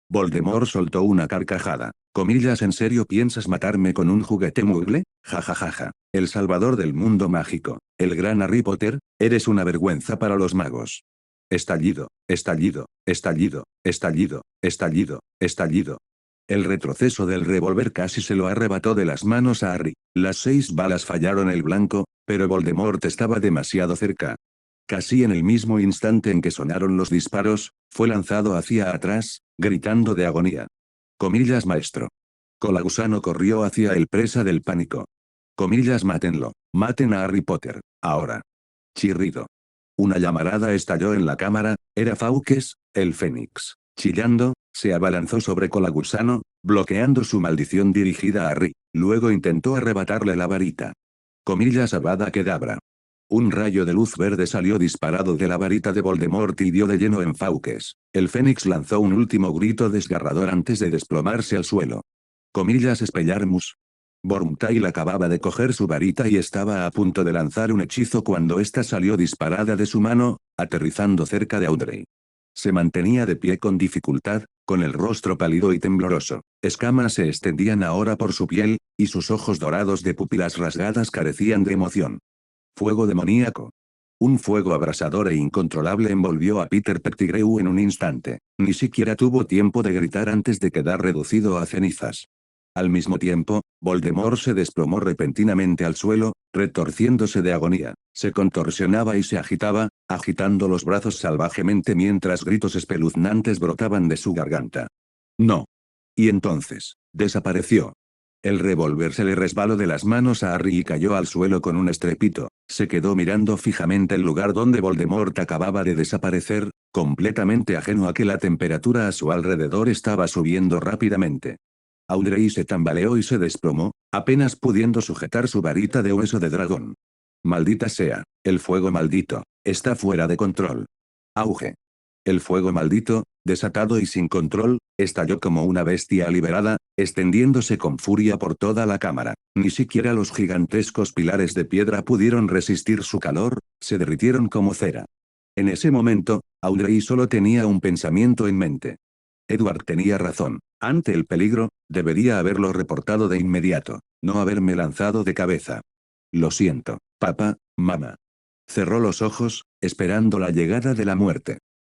Voldemort soltó una carcajada. Comillas, ¿en serio piensas matarme con un juguete mueble? Jajajaja. El salvador del mundo mágico, el gran Harry Potter, eres una vergüenza para los magos. Estallido, estallido, estallido, estallido, estallido, estallido. El retroceso del revólver casi se lo arrebató de las manos a Harry. Las 6 balas fallaron el blanco, pero Voldemort estaba demasiado cerca. Casi en el mismo instante en que sonaron los disparos, fue lanzado hacia atrás, gritando de agonía. Comillas, maestro. Colagusano corrió hacia él presa del pánico. Comillas, mátenlo. Maten a Harry Potter, ahora. Chirrido. Una llamarada estalló en la cámara, era Fawkes, el Fénix. Chillando, se abalanzó sobre Colagusano, bloqueando su maldición dirigida a Harry. Luego intentó arrebatarle la varita. Comillas, Avada Kedavra. Un rayo de luz verde salió disparado de la varita de Voldemort y dio de lleno en Fawkes. El Fénix lanzó un último grito desgarrador antes de desplomarse al suelo. Comillas, Expelliarmus. Wormtail acababa de coger su varita y estaba a punto de lanzar un hechizo cuando ésta salió disparada de su mano, aterrizando cerca de Audrey. Se mantenía de pie con dificultad, con el rostro pálido y tembloroso. Escamas se extendían ahora por su piel, y sus ojos dorados de pupilas rasgadas carecían de emoción. Fuego demoníaco. Un fuego abrasador e incontrolable envolvió a Peter Pettigrew en un instante. Ni siquiera tuvo tiempo de gritar antes de quedar reducido a cenizas. Al mismo tiempo, Voldemort se desplomó repentinamente al suelo, retorciéndose de agonía. Se contorsionaba y se agitaba, agitando los brazos salvajemente mientras gritos espeluznantes brotaban de su garganta. No. Y entonces, desapareció. El revólver se le resbaló de las manos a Harry y cayó al suelo con un estrépito. Se quedó mirando fijamente el lugar donde Voldemort acababa de desaparecer, completamente ajeno a que la temperatura a su alrededor estaba subiendo rápidamente. Audrey se tambaleó y se desplomó, apenas pudiendo sujetar su varita de hueso de dragón. Maldita sea, el fuego maldito, está fuera de control. Auge. El fuego maldito, desatado y sin control, estalló como una bestia liberada, extendiéndose con furia por toda la cámara. Ni siquiera los gigantescos pilares de piedra pudieron resistir su calor, se derritieron como cera. En ese momento, Audrey solo tenía un pensamiento en mente. Edward tenía razón. Ante el peligro, debería haberlo reportado de inmediato, no haberme lanzado de cabeza. Lo siento, papá, mamá. Cerró los ojos, esperando la llegada de la muerte.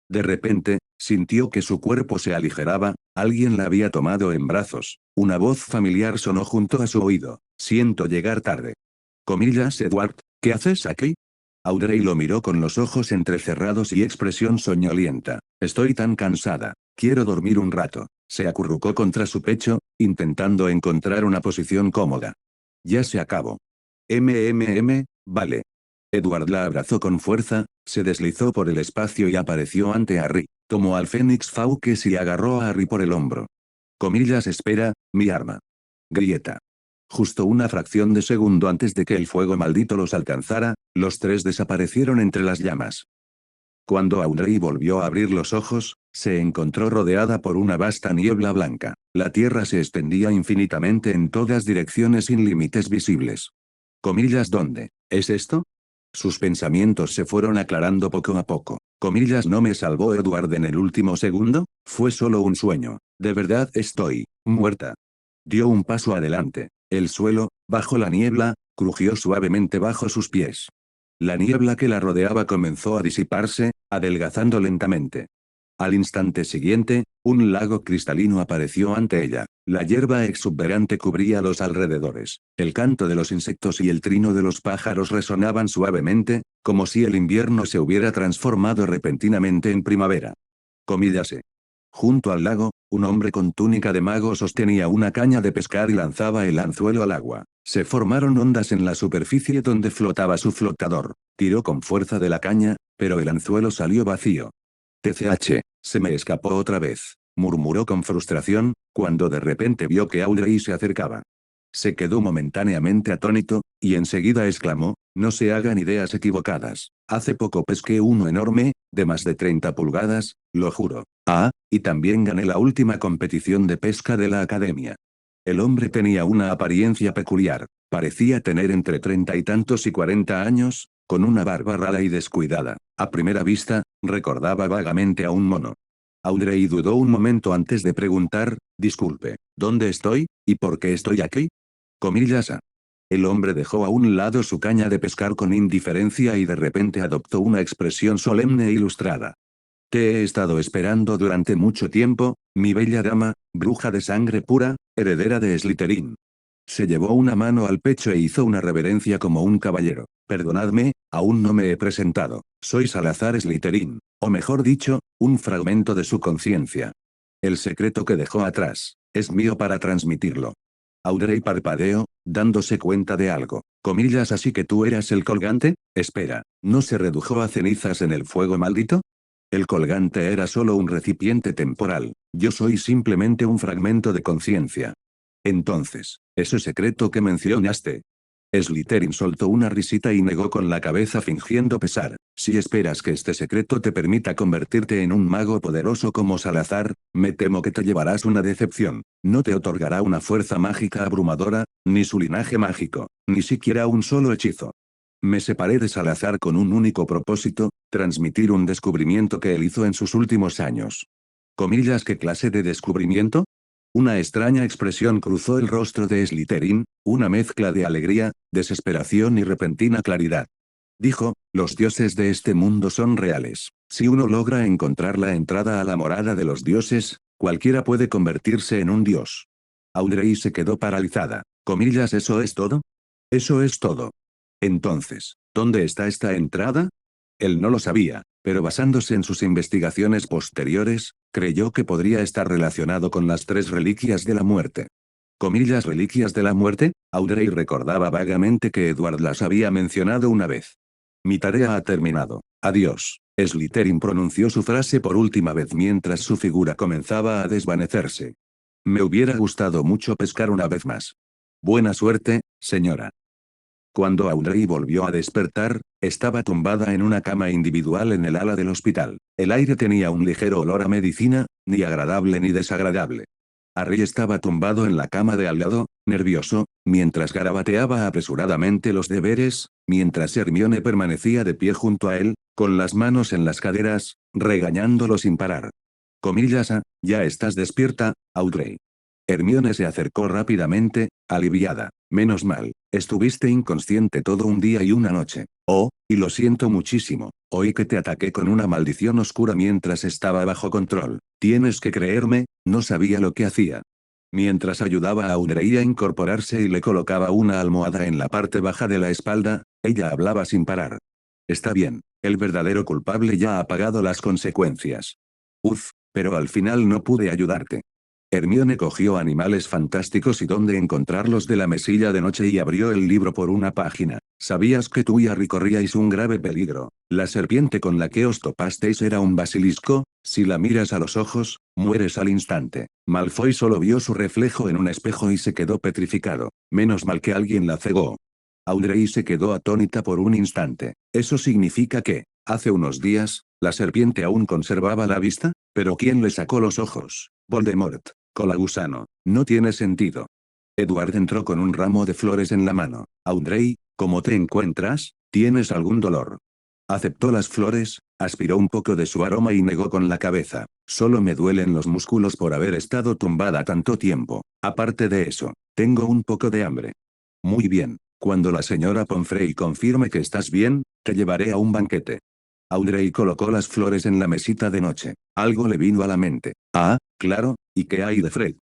De repente, sintió que su cuerpo se aligeraba, alguien la había tomado en brazos. Una voz familiar sonó junto a su oído. Siento llegar tarde. Comillas, Edward, ¿qué haces aquí? Audrey lo miró con los ojos entrecerrados y expresión soñolienta. Estoy tan cansada. Quiero dormir un rato. Se acurrucó contra su pecho, intentando encontrar una posición cómoda. Ya se acabó. Vale. Edward la abrazó con fuerza, se deslizó por el espacio y apareció ante Harry. Tomó al Fénix Fawkes y agarró a Harry por el hombro. Comillas, espera, mi arma. Grieta. Justo una fracción de segundo antes de que el fuego maldito los alcanzara, los tres desaparecieron entre las llamas. Cuando Audrey volvió a abrir los ojos, se encontró rodeada por una vasta niebla blanca. La tierra se extendía infinitamente en todas direcciones sin límites visibles. Comillas, ¿dónde es esto? Sus pensamientos se fueron aclarando poco a poco. Comillas, ¿no me salvó Edward en el último segundo? Fue solo un sueño. De verdad estoy muerta. Dio un paso adelante. El suelo, bajo la niebla, crujió suavemente bajo sus pies. La niebla que la rodeaba comenzó a disiparse, adelgazando lentamente. Al instante siguiente, un lago cristalino apareció ante ella. La hierba exuberante cubría los alrededores. El canto de los insectos y el trino de los pájaros resonaban suavemente, como si el invierno se hubiera transformado repentinamente en primavera. Comíllase. Junto al lago, un hombre con túnica de mago sostenía una caña de pescar y lanzaba el anzuelo al agua. Se formaron ondas en la superficie donde flotaba su flotador. Tiró con fuerza de la caña, pero el anzuelo salió vacío. TCH, se me escapó otra vez, murmuró con frustración, cuando de repente vio que Audrey se acercaba. Se quedó momentáneamente atónito, y enseguida exclamó, no se hagan ideas equivocadas. Hace poco pesqué uno enorme, de más de 30 pulgadas, lo juro. Ah, y también gané la última competición de pesca de la academia. El hombre tenía una apariencia peculiar, parecía tener entre 30 y tantos y 40 años, con una barba rara y descuidada. A primera vista, recordaba vagamente a un mono. Audrey dudó un momento antes de preguntar, disculpe, ¿dónde estoy, y por qué estoy aquí? Comillas a. El hombre dejó a un lado su caña de pescar con indiferencia y de repente adoptó una expresión solemne e ilustrada. Te he estado esperando durante mucho tiempo, mi bella dama, bruja de sangre pura, heredera de Slytherin. Se llevó una mano al pecho e hizo una reverencia como un caballero. Perdonadme, aún no me he presentado. Soy Salazar Slytherin, o mejor dicho, un fragmento de su conciencia. El secreto que dejó atrás, es mío para transmitirlo. Audrey parpadeó, dándose cuenta de algo. Comillas, así que tú eras el colgante. Espera, ¿no se redujo a cenizas en el fuego maldito? El colgante era solo un recipiente temporal. Yo soy simplemente un fragmento de conciencia. Entonces, ese secreto que mencionaste. Slytherin soltó una risita y negó con la cabeza fingiendo pesar. Si esperas que este secreto te permita convertirte en un mago poderoso como Salazar, me temo que te llevarás una decepción. No te otorgará una fuerza mágica abrumadora, ni su linaje mágico, ni siquiera un solo hechizo. Me separé de Salazar con un único propósito, transmitir un descubrimiento que él hizo en sus últimos años. Comillas, ¿qué clase de descubrimiento? Una extraña expresión cruzó el rostro de Slytherin, una mezcla de alegría, desesperación y repentina claridad. Dijo, los dioses de este mundo son reales. Si uno logra encontrar la entrada a la morada de los dioses, cualquiera puede convertirse en un dios. Audrey se quedó paralizada. Comillas, ¿eso es todo? Eso es todo. Entonces, ¿dónde está esta entrada? Él no lo sabía, pero basándose en sus investigaciones posteriores, creyó que podría estar relacionado con las 3 reliquias de la muerte. Comillas, reliquias de la muerte. Audrey recordaba vagamente que Edward las había mencionado una vez. Mi tarea ha terminado. Adiós. Slytherin pronunció su frase por última vez mientras su figura comenzaba a desvanecerse. Me hubiera gustado mucho pescar una vez más. Buena suerte, señora. Cuando Audrey volvió a despertar, estaba tumbada en una cama individual en el ala del hospital. El aire tenía un ligero olor a medicina, ni agradable ni desagradable. Harry estaba tumbado en la cama de al lado, nervioso, mientras garabateaba apresuradamente los deberes, mientras Hermione permanecía de pie junto a él, con las manos en las caderas, regañándolo sin parar. Comillas a, ya estás despierta, Audrey. Hermione se acercó rápidamente, aliviada. Menos mal, estuviste inconsciente todo un día y una noche. Oh, y lo siento muchísimo, oí que te ataqué con una maldición oscura mientras estaba bajo control. Tienes que creerme, no sabía lo que hacía. Mientras ayudaba a Audrey a incorporarse y le colocaba una almohada en la parte baja de la espalda, ella hablaba sin parar. Está bien, el verdadero culpable ya ha pagado las consecuencias. Uf, pero al final no pude ayudarte. Hermione cogió Animales Fantásticos y Dónde encontrarlos de la mesilla de noche y abrió el libro por una página. ¿Sabías que tú y Harry corríais un grave peligro? La serpiente con la que os topasteis era un basilisco, si la miras a los ojos, mueres al instante. Malfoy solo vio su reflejo en un espejo y se quedó petrificado. Menos mal que alguien la cegó. Audrey se quedó atónita por un instante. ¿Eso significa que, hace unos días, la serpiente aún conservaba la vista? ¿Pero quién le sacó los ojos? Voldemort. Colagusano. No tiene sentido. Edward entró con un ramo de flores en la mano. Audrey, ¿cómo te encuentras? ¿Tienes algún dolor? Aceptó las flores, aspiró un poco de su aroma y negó con la cabeza. Solo me duelen los músculos por haber estado tumbada tanto tiempo. Aparte de eso, tengo un poco de hambre. Muy bien. Cuando la señora Pomfrey confirme que estás bien, te llevaré a un banquete. Audrey colocó las flores en la mesita de noche. Algo le vino a la mente. Ah, claro, ¿y qué hay de Fred?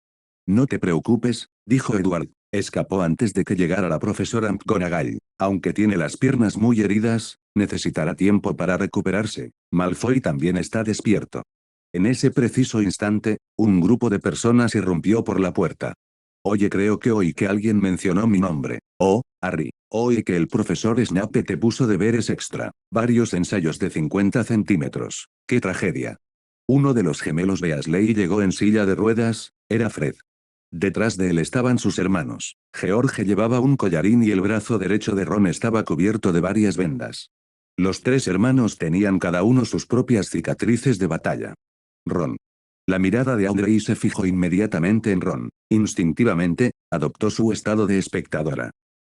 No te preocupes, dijo Edward. Escapó antes de que llegara la profesora McGonagall. Aunque tiene las piernas muy heridas, necesitará tiempo para recuperarse. Malfoy también está despierto. En ese preciso instante, un grupo de personas irrumpió por la puerta. Oye, creo que oí que alguien mencionó mi nombre. Oh, Harry. Oí que el profesor Snape te puso deberes extra. Varios ensayos de 50 centímetros. ¡Qué tragedia! Uno de los gemelos Weasley llegó en silla de ruedas, era Fred. Detrás de él estaban sus hermanos. George llevaba un collarín y el brazo derecho de Ron estaba cubierto de varias vendas. Los tres hermanos tenían cada uno sus propias cicatrices de batalla. Ron. La mirada de Audrey se fijó inmediatamente en Ron. Instintivamente, adoptó su estado de espectadora.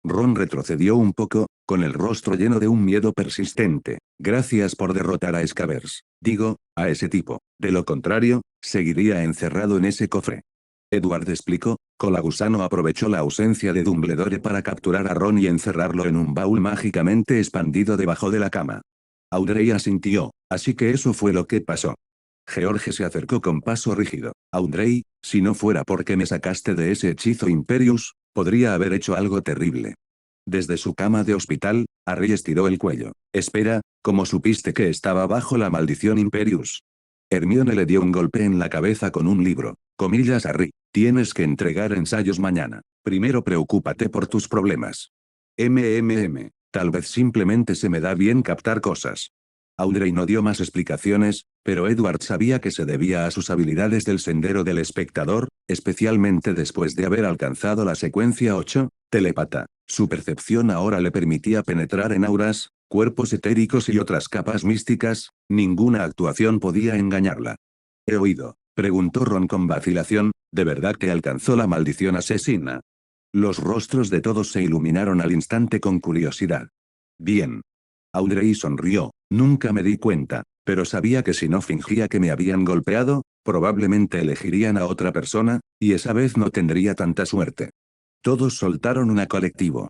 Ron retrocedió un poco, con el rostro lleno de un miedo persistente. Gracias por derrotar a Scavers. Digo, a ese tipo. De lo contrario, seguiría encerrado en ese cofre. Edward explicó. Colagusano aprovechó la ausencia de Dumbledore para capturar a Ron y encerrarlo en un baúl mágicamente expandido debajo de la cama. Audrey asintió, así que eso fue lo que pasó. George se acercó con paso rígido. Audrey, si no fuera porque me sacaste de ese hechizo Imperius, podría haber hecho algo terrible. Desde su cama de hospital, Harry estiró el cuello. Espera, ¿cómo supiste que estaba bajo la maldición Imperius? Hermione le dio un golpe en la cabeza con un libro. Comillas, Harry, tienes que entregar ensayos mañana. Primero preocúpate por tus problemas. Tal vez simplemente se me da bien captar cosas. Audrey no dio más explicaciones, pero Edward sabía que se debía a sus habilidades del sendero del espectador, especialmente después de haber alcanzado la secuencia 8, telepata. Su percepción ahora le permitía penetrar en auras, cuerpos etéricos y otras capas místicas, ninguna actuación podía engañarla. ¿He oído?, preguntó Ron con vacilación, ¿de verdad que alcanzó la maldición asesina? Los rostros de todos se iluminaron al instante con curiosidad. Bien. Audrey sonrió. Nunca me di cuenta, pero sabía que si no fingía que me habían golpeado, probablemente elegirían a otra persona, y esa vez no tendría tanta suerte. Todos soltaron una colectivo.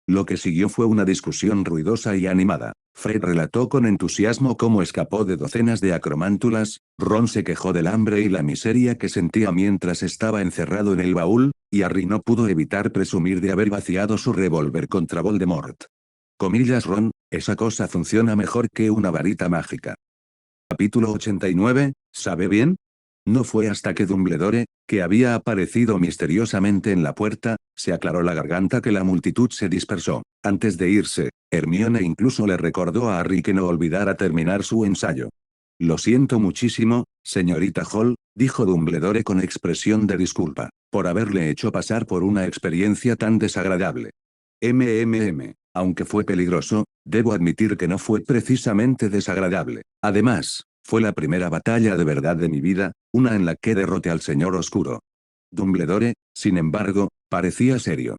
Lo que siguió fue una discusión ruidosa y animada. Fred relató con entusiasmo cómo escapó de docenas de acromántulas, Ron se quejó del hambre y la miseria que sentía mientras estaba encerrado en el baúl, y Harry no pudo evitar presumir de haber vaciado su revólver contra Voldemort. Comillas, Ron, esa cosa funciona mejor que una varita mágica. Capítulo 89, ¿sabe bien? No fue hasta que Dumbledore, que había aparecido misteriosamente en la puerta, se aclaró la garganta que la multitud se dispersó. Antes de irse, Hermione incluso le recordó a Harry que no olvidara terminar su ensayo. Lo siento muchísimo, señorita Hall, dijo Dumbledore con expresión de disculpa, por haberle hecho pasar por una experiencia tan desagradable. Aunque fue peligroso, debo admitir que no fue precisamente desagradable. Además, fue la primera batalla de verdad de mi vida, una en la que derroté al Señor Oscuro. Dumbledore, sin embargo, parecía serio.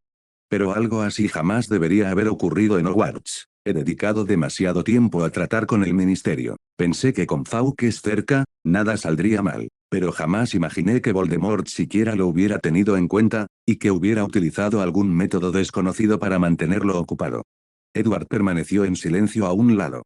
Pero algo así jamás debería haber ocurrido en Hogwarts. He dedicado demasiado tiempo a tratar con el ministerio. Pensé que con Fawkes cerca, nada saldría mal. Pero jamás imaginé que Voldemort siquiera lo hubiera tenido en cuenta, y que hubiera utilizado algún método desconocido para mantenerlo ocupado. Edward permaneció en silencio a un lado.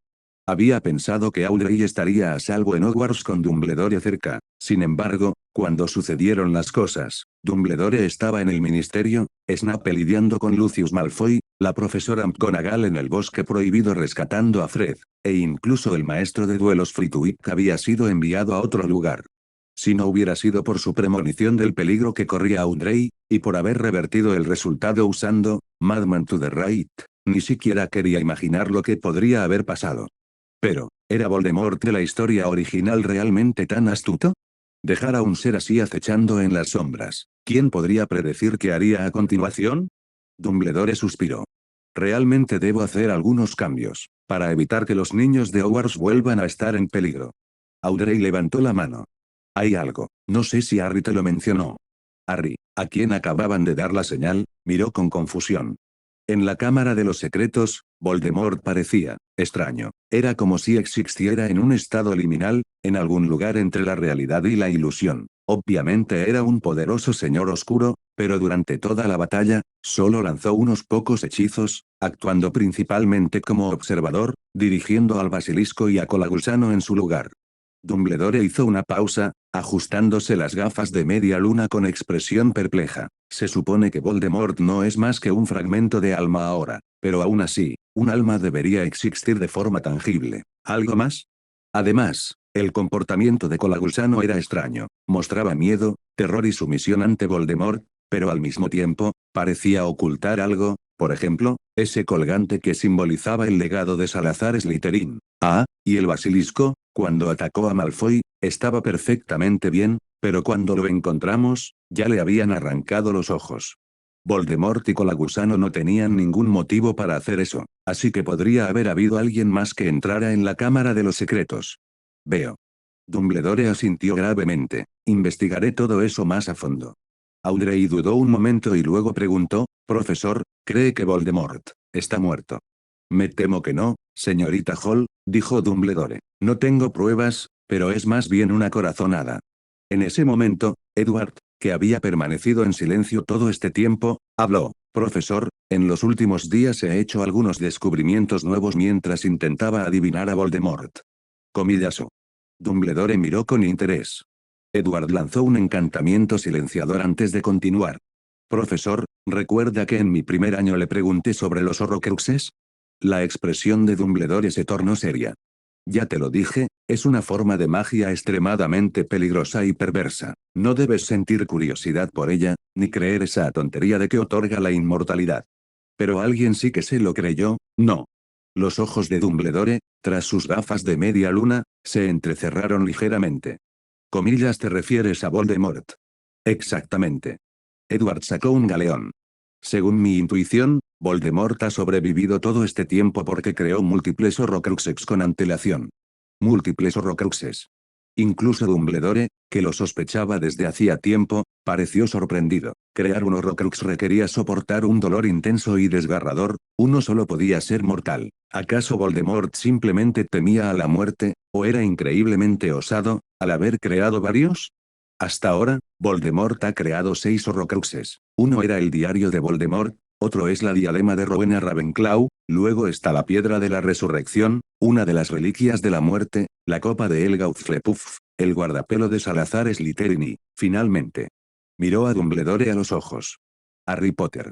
Había pensado que Audrey estaría a salvo en Hogwarts con Dumbledore cerca. Sin embargo, cuando sucedieron las cosas, Dumbledore estaba en el ministerio, Snape lidiando con Lucius Malfoy, la profesora McGonagall en el bosque prohibido rescatando a Fred, e incluso el maestro de duelos Flitwick había sido enviado a otro lugar. Si no hubiera sido por su premonición del peligro que corría Audrey, y por haber revertido el resultado usando Madman to the Right, ni siquiera quería imaginar lo que podría haber pasado. Pero, ¿era Voldemort de la historia original realmente tan astuto? Dejar a un ser así acechando en las sombras. ¿Quién podría predecir qué haría a continuación? Dumbledore suspiró. Realmente debo hacer algunos cambios, para evitar que los niños de Hogwarts vuelvan a estar en peligro. Audrey levantó la mano. Hay algo, no sé si Harry te lo mencionó. Harry, a quien acababan de dar la señal, miró con confusión. En la Cámara de los Secretos, Voldemort parecía extraño. Era como si existiera en un estado liminal, en algún lugar entre la realidad y la ilusión. Obviamente era un poderoso señor oscuro, Pero durante toda la batalla, solo lanzó unos pocos hechizos, actuando principalmente como observador, dirigiendo al basilisco y a Colagusano en su lugar. Dumbledore hizo una pausa, ajustándose las gafas de media luna con expresión perpleja. Se supone que Voldemort no es más que un fragmento de alma ahora, pero aún así, un alma debería existir de forma tangible. ¿Algo más? Además, el comportamiento de Colagusano era extraño. Mostraba miedo, terror y sumisión ante Voldemort, pero al mismo tiempo, parecía ocultar algo, por ejemplo, ese colgante que simbolizaba el legado de Salazar Slytherin. Ah, y el basilisco, cuando atacó a Malfoy, estaba perfectamente bien, pero cuando lo encontramos, ya le habían arrancado los ojos. Voldemort y Colagusano no tenían ningún motivo para hacer eso, así que podría haber habido alguien más que entrara en la Cámara de los Secretos. Veo. Dumbledore asintió gravemente. Investigaré todo eso más a fondo. Audrey dudó un momento y luego preguntó, profesor, ¿cree que Voldemort está muerto? Me temo que no, señorita Hall, dijo Dumbledore. No tengo pruebas, pero es más bien una corazonada. En ese momento, Edward, que había permanecido en silencio todo este tiempo, habló. Profesor, en los últimos días he hecho algunos descubrimientos nuevos mientras intentaba adivinar a Voldemort. Comillaso. Dumbledore miró con interés. Edward lanzó un encantamiento silenciador antes de continuar. Profesor, ¿recuerda que en mi primer año le pregunté sobre los Horrocruxes? La expresión de Dumbledore se tornó seria. Ya te lo dije, es una forma de magia extremadamente peligrosa y perversa. No debes sentir curiosidad por ella, ni creer esa tontería de que otorga la inmortalidad. Pero alguien sí que se lo creyó, ¿no? Los ojos de Dumbledore, tras sus gafas de media luna, se entrecerraron ligeramente. Comillas, ¿te refieres a Voldemort? Exactamente. Edward sacó un galeón. Según mi intuición, Voldemort ha sobrevivido todo este tiempo porque creó múltiples Horrocruxes con antelación. Múltiples Horrocruxes. Incluso Dumbledore, que lo sospechaba desde hacía tiempo, pareció sorprendido. Crear un Horrocrux requería soportar un dolor intenso y desgarrador, uno solo podía ser mortal. ¿Acaso Voldemort simplemente temía a la muerte, o era increíblemente osado, al haber creado varios? Hasta ahora, Voldemort ha creado 6 Horrocruxes. Uno era el diario de Voldemort, otro es la diadema de Rowena Ravenclaw, luego está la piedra de la resurrección, una de las reliquias de la muerte, la copa de Helga Hufflepuff, el guardapelo de Salazar Slytherin y, finalmente, miró a Dumbledore a los ojos. Harry Potter.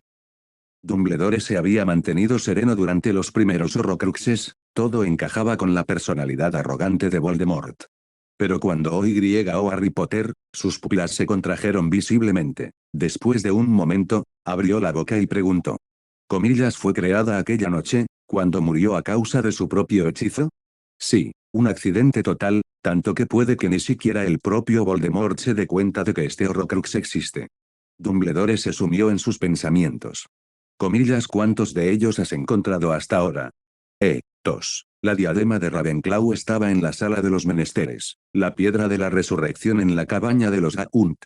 Dumbledore se había mantenido sereno durante los primeros Horrocruxes, todo encajaba con la personalidad arrogante de Voldemort. Pero cuando oyó Harry Potter, sus pupilas se contrajeron visiblemente. Después de un momento, abrió la boca y preguntó. Comillas, ¿fue creada aquella noche, cuando murió a causa de su propio hechizo? Sí, un accidente total, tanto que puede que ni siquiera el propio Voldemort se dé cuenta de que este Horrocrux existe. Dumbledore se sumió en sus pensamientos. Comillas, ¿cuántos de ellos has encontrado hasta ahora? Tos. La diadema de Ravenclaw estaba en la sala de los menesteres, la piedra de la resurrección en la cabaña de los Gaunt.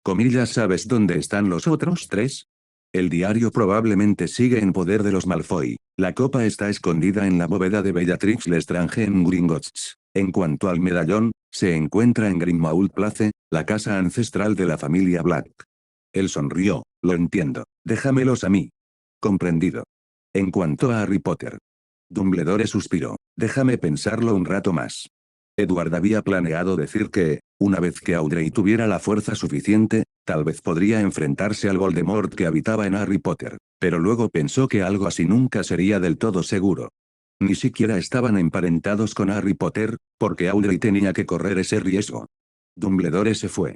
Comillas, ¿sabes dónde están los otros 3? El diario probablemente sigue en poder de los Malfoy. La copa está escondida en la bóveda de Bellatrix Lestrange en Gringotts. En cuanto al medallón, se encuentra en Grimmauld Place, la casa ancestral de la familia Black. Él sonrió. Lo entiendo. Déjamelos a mí. Comprendido. En cuanto a Harry Potter. Dumbledore suspiró. Déjame pensarlo un rato más. Edward había planeado decir que, una vez que Audrey tuviera la fuerza suficiente, tal vez podría enfrentarse al Voldemort que habitaba en Harry Potter, pero luego pensó que algo así nunca sería del todo seguro. Ni siquiera estaban emparentados con Harry Potter, porque Audrey tenía que correr ese riesgo. Dumbledore se fue.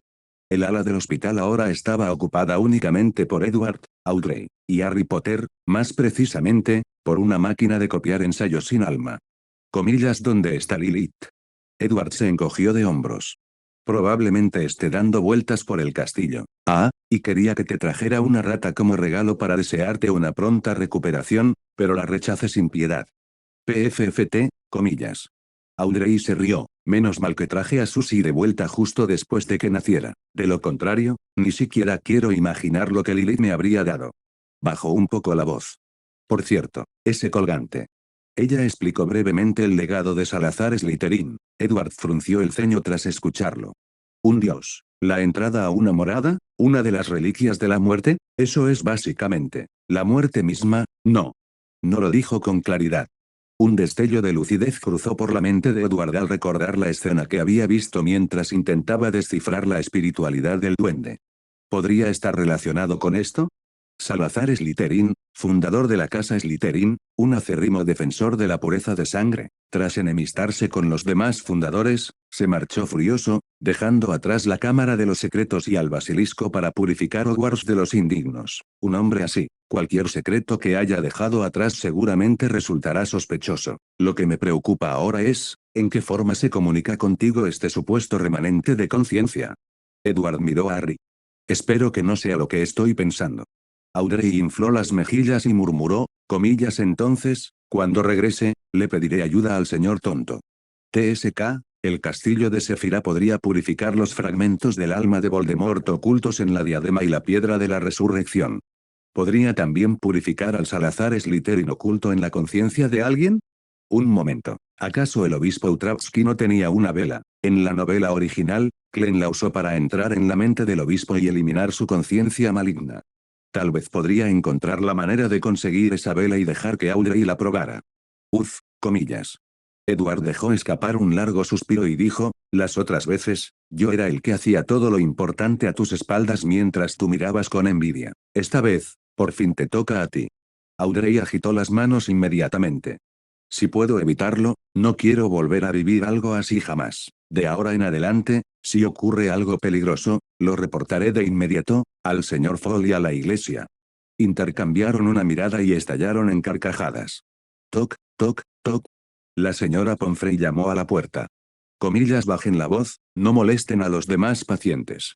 El ala del hospital ahora estaba ocupada únicamente por Edward, Audrey, y Harry Potter, más precisamente, por una máquina de copiar ensayos sin alma. Comillas, ¿dónde está Lilith? Edward se encogió de hombros. Probablemente esté dando vueltas por el castillo. Ah, y quería que te trajera una rata como regalo para desearte una pronta recuperación, pero la rechacé sin piedad. PFFT, comillas. Audrey se rió. Menos mal que traje a Susie de vuelta justo después de que naciera. De lo contrario, ni siquiera quiero imaginar lo que Lilith me habría dado. Bajó un poco la voz. Por cierto, ese colgante. Ella explicó brevemente el legado de Salazar Slytherin. Edward frunció el ceño tras escucharlo. Un dios. ¿La entrada a una morada? ¿Una de las reliquias de la muerte? Eso es básicamente. ¿La muerte misma? No. No lo dijo con claridad. Un destello de lucidez cruzó por la mente de Edward al recordar la escena que había visto mientras intentaba descifrar la espiritualidad del duende. ¿Podría estar relacionado con esto? Salazar Slytherin, fundador de la casa Slytherin, un acérrimo defensor de la pureza de sangre, tras enemistarse con los demás fundadores, se marchó furioso, dejando atrás la Cámara de los Secretos y al Basilisco para purificar Hogwarts de los indignos. Un hombre así, cualquier secreto que haya dejado atrás seguramente resultará sospechoso. Lo que me preocupa ahora es, ¿en qué forma se comunica contigo este supuesto remanente de conciencia? Edward miró a Harry. Espero que no sea lo que estoy pensando. Audrey infló las mejillas y murmuró, comillas entonces, cuando regrese, le pediré ayuda al señor tonto. TSK, el castillo de Sefira podría purificar los fragmentos del alma de Voldemort ocultos en la diadema y la piedra de la resurrección. ¿Podría también purificar al Salazar Slytherin oculto en la conciencia de alguien? Un momento. ¿Acaso el obispo Utravsky no tenía una vela? En la novela original, Clem la usó para entrar en la mente del obispo y eliminar su conciencia maligna. Tal vez podría encontrar la manera de conseguir esa vela y dejar que Audrey la probara. Uf, comillas. Edward dejó escapar un largo suspiro y dijo, las otras veces, yo era el que hacía todo lo importante a tus espaldas mientras tú mirabas con envidia. Esta vez, por fin te toca a ti. Audrey agitó las manos inmediatamente. Si puedo evitarlo, no quiero volver a vivir algo así jamás. De ahora en adelante, si ocurre algo peligroso, lo reportaré de inmediato, al señor Fall y a la iglesia. Intercambiaron una mirada y estallaron en carcajadas. Toc, toc, toc. La señora Pomfrey llamó a la puerta. Comillas, bajen la voz, no molesten a los demás pacientes.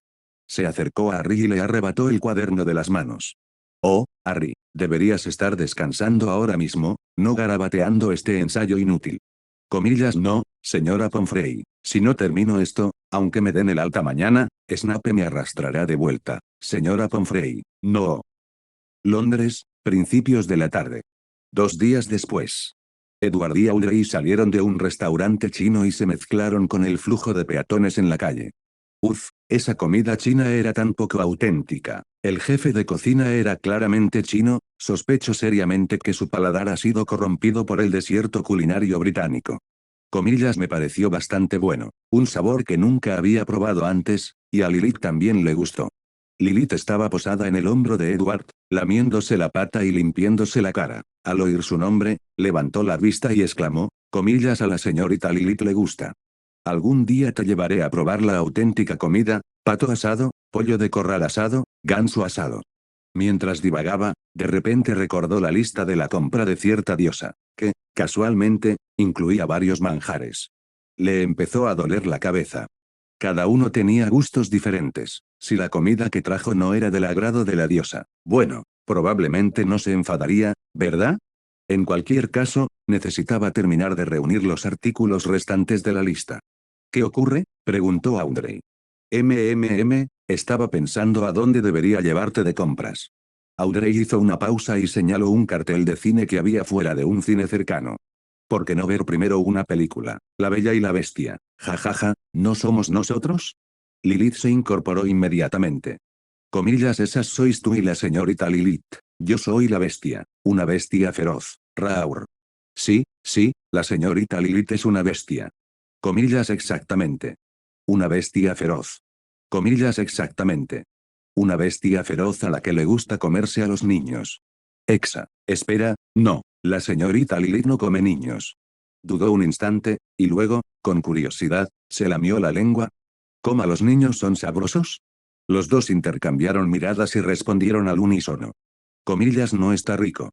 Se acercó a Harry y le arrebató el cuaderno de las manos. Oh, Harry, deberías estar descansando ahora mismo, no garabateando este ensayo inútil. Comillas, no, señora Pomfrey, si no termino esto, aunque me den el alta mañana, Snape me arrastrará de vuelta. Señora Pomfrey, no. Londres, principios de la tarde. 2 días después. Edward y Audrey salieron de un restaurante chino y se mezclaron con el flujo de peatones en la calle. Uf, esa comida china era tan poco auténtica. El jefe de cocina era claramente chino, sospecho seriamente que su paladar ha sido corrompido por el desierto culinario británico. Comillas, me pareció bastante bueno, un sabor que nunca había probado antes, y a Lilith también le gustó. Lilith estaba posada en el hombro de Edward, lamiéndose la pata y limpiándose la cara. Al oír su nombre, levantó la vista y exclamó, comillas, a la señorita Lilith le gusta. Algún día te llevaré a probar la auténtica comida, pato asado, pollo de corral asado, ganso asado. Mientras divagaba, de repente recordó la lista de la compra de cierta diosa, que, casualmente, incluía varios manjares. Le empezó a doler la cabeza. Cada uno tenía gustos diferentes. Si la comida que trajo no era del agrado de la diosa, bueno, probablemente no se enfadaría, ¿verdad? En cualquier caso, necesitaba terminar de reunir los artículos restantes de la lista. ¿Qué ocurre?, preguntó Audrey. Estaba pensando a dónde debería llevarte de compras. Audrey hizo una pausa y señaló un cartel de cine que había fuera de un cine cercano. ¿Por qué no ver primero una película? La Bella y la Bestia. Jajaja, ¿no somos nosotros? Lilith se incorporó inmediatamente. Comillas, esas sois tú y la señorita Lilith. Yo soy la bestia, una bestia feroz. Raur. Sí, sí, la señorita Lilith es una bestia. Comillas, exactamente. Una bestia feroz. Comillas, exactamente. Una bestia feroz a la que le gusta comerse a los niños. Espera, no, la señorita Lilith no come niños. Dudó un instante, y luego, con curiosidad, se lamió la lengua. ¿Cómo los niños son sabrosos? Los dos intercambiaron miradas y respondieron al unísono. Comillas, no está rico.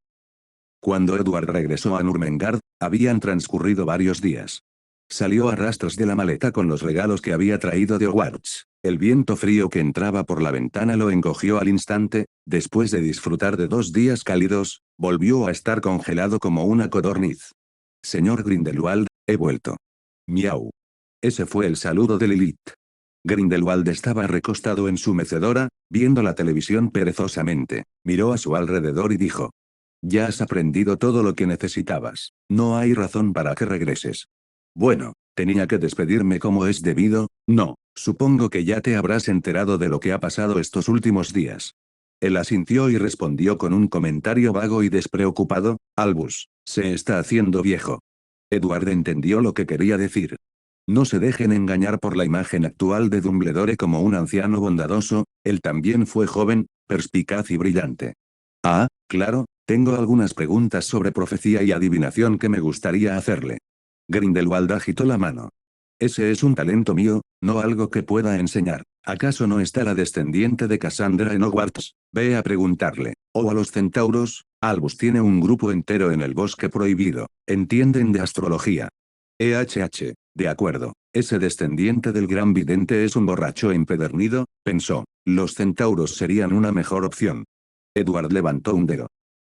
Cuando Edward regresó a Nurmengard, habían transcurrido varios días. Salió a rastros de la maleta con los regalos que había traído de Hogwarts. El viento frío que entraba por la ventana lo encogió al instante, después de disfrutar de 2 días cálidos, volvió a estar congelado como una codorniz. Señor Grindelwald, he vuelto. Miau. Ese fue el saludo de Lilith. Grindelwald estaba recostado en su mecedora, viendo la televisión perezosamente. Miró a su alrededor y dijo. Ya has aprendido todo lo que necesitabas. No hay razón para que regreses. Bueno, tenía que despedirme como es debido, ¿no? Supongo que ya te habrás enterado de lo que ha pasado estos últimos días. Él asintió y respondió con un comentario vago y despreocupado: Albus, se está haciendo viejo. Edward entendió lo que quería decir. No se dejen engañar por la imagen actual de Dumbledore como un anciano bondadoso, él también fue joven, perspicaz y brillante. Ah, claro, tengo algunas preguntas sobre profecía y adivinación que me gustaría hacerle. Grindelwald agitó la mano. Ese es un talento mío, no algo que pueda enseñar. ¿Acaso no está la descendiente de Cassandra en Hogwarts? Ve a preguntarle. O a los centauros. Albus tiene un grupo entero en el bosque prohibido. Entienden de astrología. De acuerdo. Ese descendiente del gran vidente es un borracho empedernido, pensó. Los centauros serían una mejor opción. Edward levantó un dedo.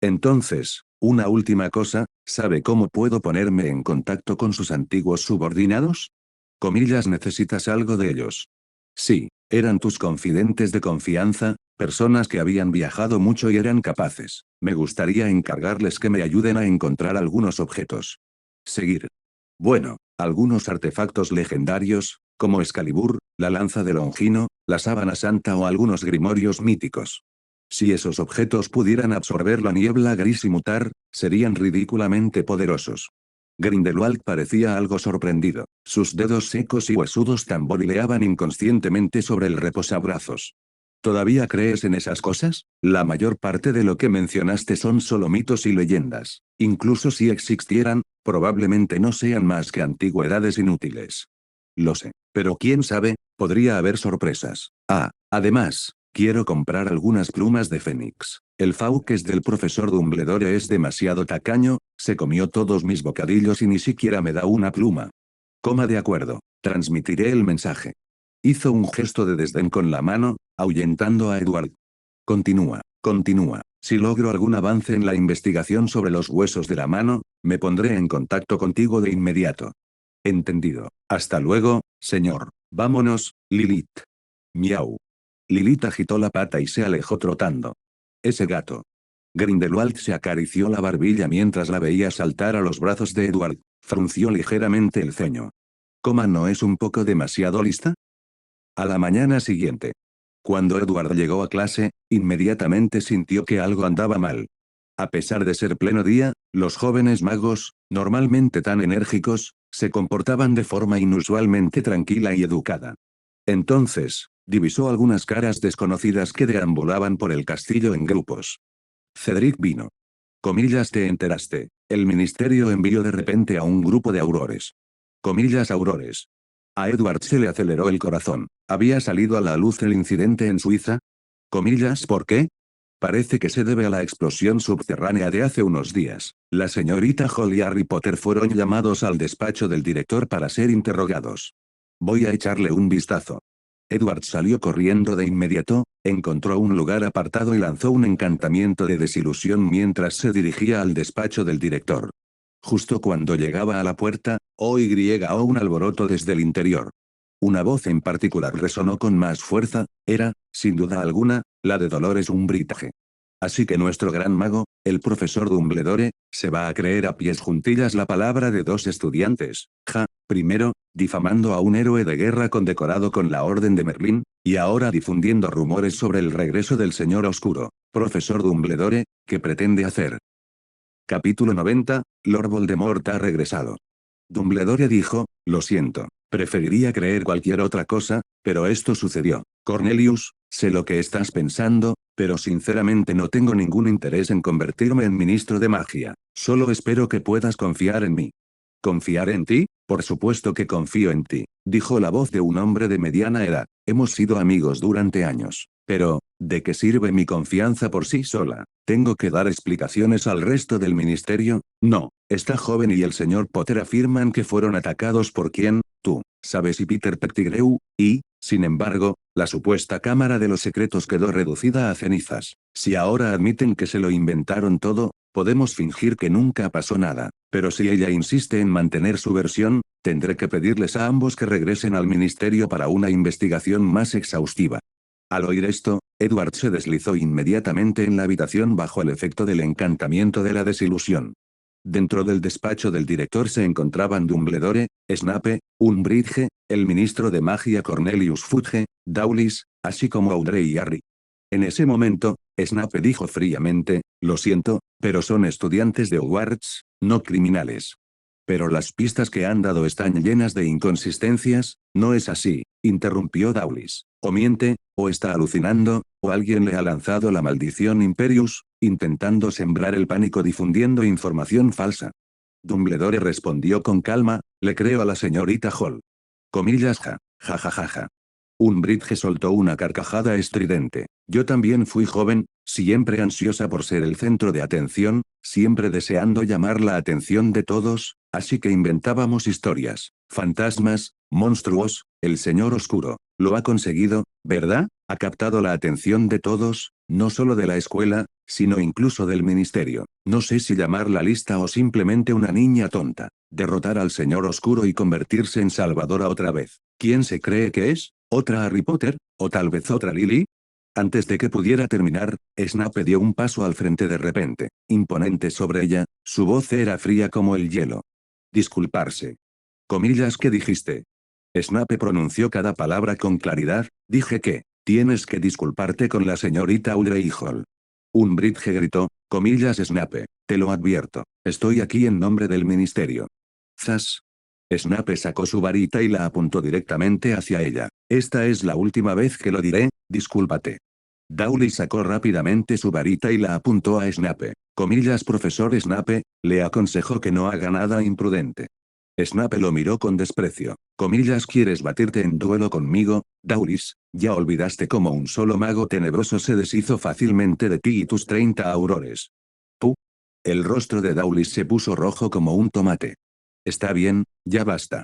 Entonces, una última cosa, ¿sabe cómo puedo ponerme en contacto con sus antiguos subordinados? Comillas, ¿necesitas algo de ellos? Sí, eran tus confidentes de confianza, personas que habían viajado mucho y eran capaces. Me gustaría encargarles que me ayuden a encontrar algunos objetos. Seguir. Bueno, algunos artefactos legendarios, como Excalibur, la lanza de Longino, la sábana santa o algunos grimorios míticos. Si esos objetos pudieran absorber la niebla gris y mutar, serían ridículamente poderosos. Grindelwald parecía algo sorprendido. Sus dedos secos y huesudos tamborileaban inconscientemente sobre el reposabrazos. ¿Todavía crees en esas cosas? La mayor parte de lo que mencionaste son solo mitos y leyendas. Incluso si existieran, probablemente no sean más que antigüedades inútiles. Lo sé. Pero quién sabe, podría haber sorpresas. Ah, además, quiero comprar algunas plumas de Fénix. El Fawkes del profesor Dumbledore es demasiado tacaño, se comió todos mis bocadillos y ni siquiera me da una pluma. Coma de acuerdo, transmitiré el mensaje. Hizo un gesto de desdén con la mano, ahuyentando a Edward. Continúa, continúa. Si logro algún avance en la investigación sobre los huesos de la mano, me pondré en contacto contigo de inmediato. Entendido. Hasta luego, señor. Vámonos, Lilith. Miau. Lilith agitó la pata y se alejó trotando. Ese gato. Grindelwald se acarició la barbilla mientras la veía saltar a los brazos de Edward. Frunció ligeramente el ceño. ¿Coma no es un poco demasiado lista? A la mañana siguiente. Cuando Edward llegó a clase, inmediatamente sintió que algo andaba mal. A pesar de ser pleno día, los jóvenes magos, normalmente tan enérgicos, se comportaban de forma inusualmente tranquila y educada. Entonces, divisó algunas caras desconocidas que deambulaban por el castillo en grupos. Cedric vino. Comillas, te enteraste. El ministerio envió de repente a un grupo de aurores. Comillas, aurores. A Edward se le aceleró el corazón. ¿Había salido a la luz el incidente en Suiza? Comillas, ¿por qué? Parece que se debe a la explosión subterránea de hace unos días. La señorita Hall y Harry Potter fueron llamados al despacho del director para ser interrogados. Voy a echarle un vistazo. Edward salió corriendo de inmediato, encontró un lugar apartado y lanzó un encantamiento de desilusión mientras se dirigía al despacho del director. Justo cuando llegaba a la puerta, oyó un alboroto desde el interior. Una voz en particular resonó con más fuerza, era, sin duda alguna, la de Dolores Umbridge. Así que nuestro gran mago, el profesor Dumbledore, se va a creer a pies juntillas la palabra de dos estudiantes. Primero, difamando a un héroe de guerra condecorado con la Orden de Merlín, y ahora difundiendo rumores sobre el regreso del Señor Oscuro. Profesor Dumbledore, ¿qué pretende hacer? Capítulo 90, Lord Voldemort ha regresado. Dumbledore dijo, lo siento, preferiría creer cualquier otra cosa, pero esto sucedió. Cornelius, sé lo que estás pensando, pero sinceramente no tengo ningún interés en convertirme en ministro de magia. Solo espero que puedas confiar en mí. ¿Confiar en ti? Por supuesto que confío en ti, dijo la voz de un hombre de mediana edad. Hemos sido amigos durante años. Pero, ¿de qué sirve mi confianza por sí sola? ¿Tengo que dar explicaciones al resto del ministerio? No, esta joven y el señor Potter afirman que fueron atacados por quién, tú, sabes, y Peter Pettigrew, y, sin embargo, la supuesta Cámara de los Secretos quedó reducida a cenizas. Si ahora admiten que se lo inventaron todo, podemos fingir que nunca pasó nada. Pero si ella insiste en mantener su versión, tendré que pedirles a ambos que regresen al ministerio para una investigación más exhaustiva. Al oír esto, Edward se deslizó inmediatamente en la habitación bajo el efecto del encantamiento de la desilusión. Dentro del despacho del director se encontraban Dumbledore, Snape, Umbridge, el ministro de magia Cornelius Fudge, Dawlis, así como Audrey y Harry. En ese momento, Snape dijo fríamente, lo siento, pero son estudiantes de Hogwarts, no criminales. Pero las pistas que han dado están llenas de inconsistencias, ¿no es así?, interrumpió Dawlis. O miente, o está alucinando, o alguien le ha lanzado la maldición Imperius, intentando sembrar el pánico difundiendo información falsa. Dumbledore respondió con calma, le creo a la señorita Hall. Comillas ja ja ja ja. Umbridge soltó una carcajada estridente. Yo también fui joven, siempre ansiosa por ser el centro de atención, siempre deseando llamar la atención de todos, así que inventábamos historias, fantasmas, monstruos, el señor oscuro. Lo ha conseguido, ¿verdad? Ha captado la atención de todos, no solo de la escuela, sino incluso del ministerio. No sé si llamarla lista o simplemente una niña tonta. Derrotar al señor oscuro y convertirse en salvadora otra vez. ¿Quién se cree que es? ¿Otra Harry Potter? ¿O tal vez otra Lily? Antes de que pudiera terminar, Snape dio un paso al frente de repente, imponente sobre ella, su voz era fría como el hielo. Disculparse. Comillas, ¿qué dijiste? Snape pronunció cada palabra con claridad, dije que, tienes que disculparte con la señorita Audrey Hall. Umbridge gritó, comillas Snape, te lo advierto, estoy aquí en nombre del ministerio. Zas. Snape sacó su varita y la apuntó directamente hacia ella. Esta es la última vez que lo diré, discúlpate. Dawlis sacó rápidamente su varita y la apuntó a Snape. Comillas profesor Snape, le aconsejó que no haga nada imprudente. Snape lo miró con desprecio. Comillas ¿quieres batirte en duelo conmigo, Dawlis? Ya olvidaste cómo un solo mago tenebroso se deshizo fácilmente de ti y tus 30 aurores. Puh. El rostro de Dawlis se puso rojo como un tomate. Está bien, ya basta.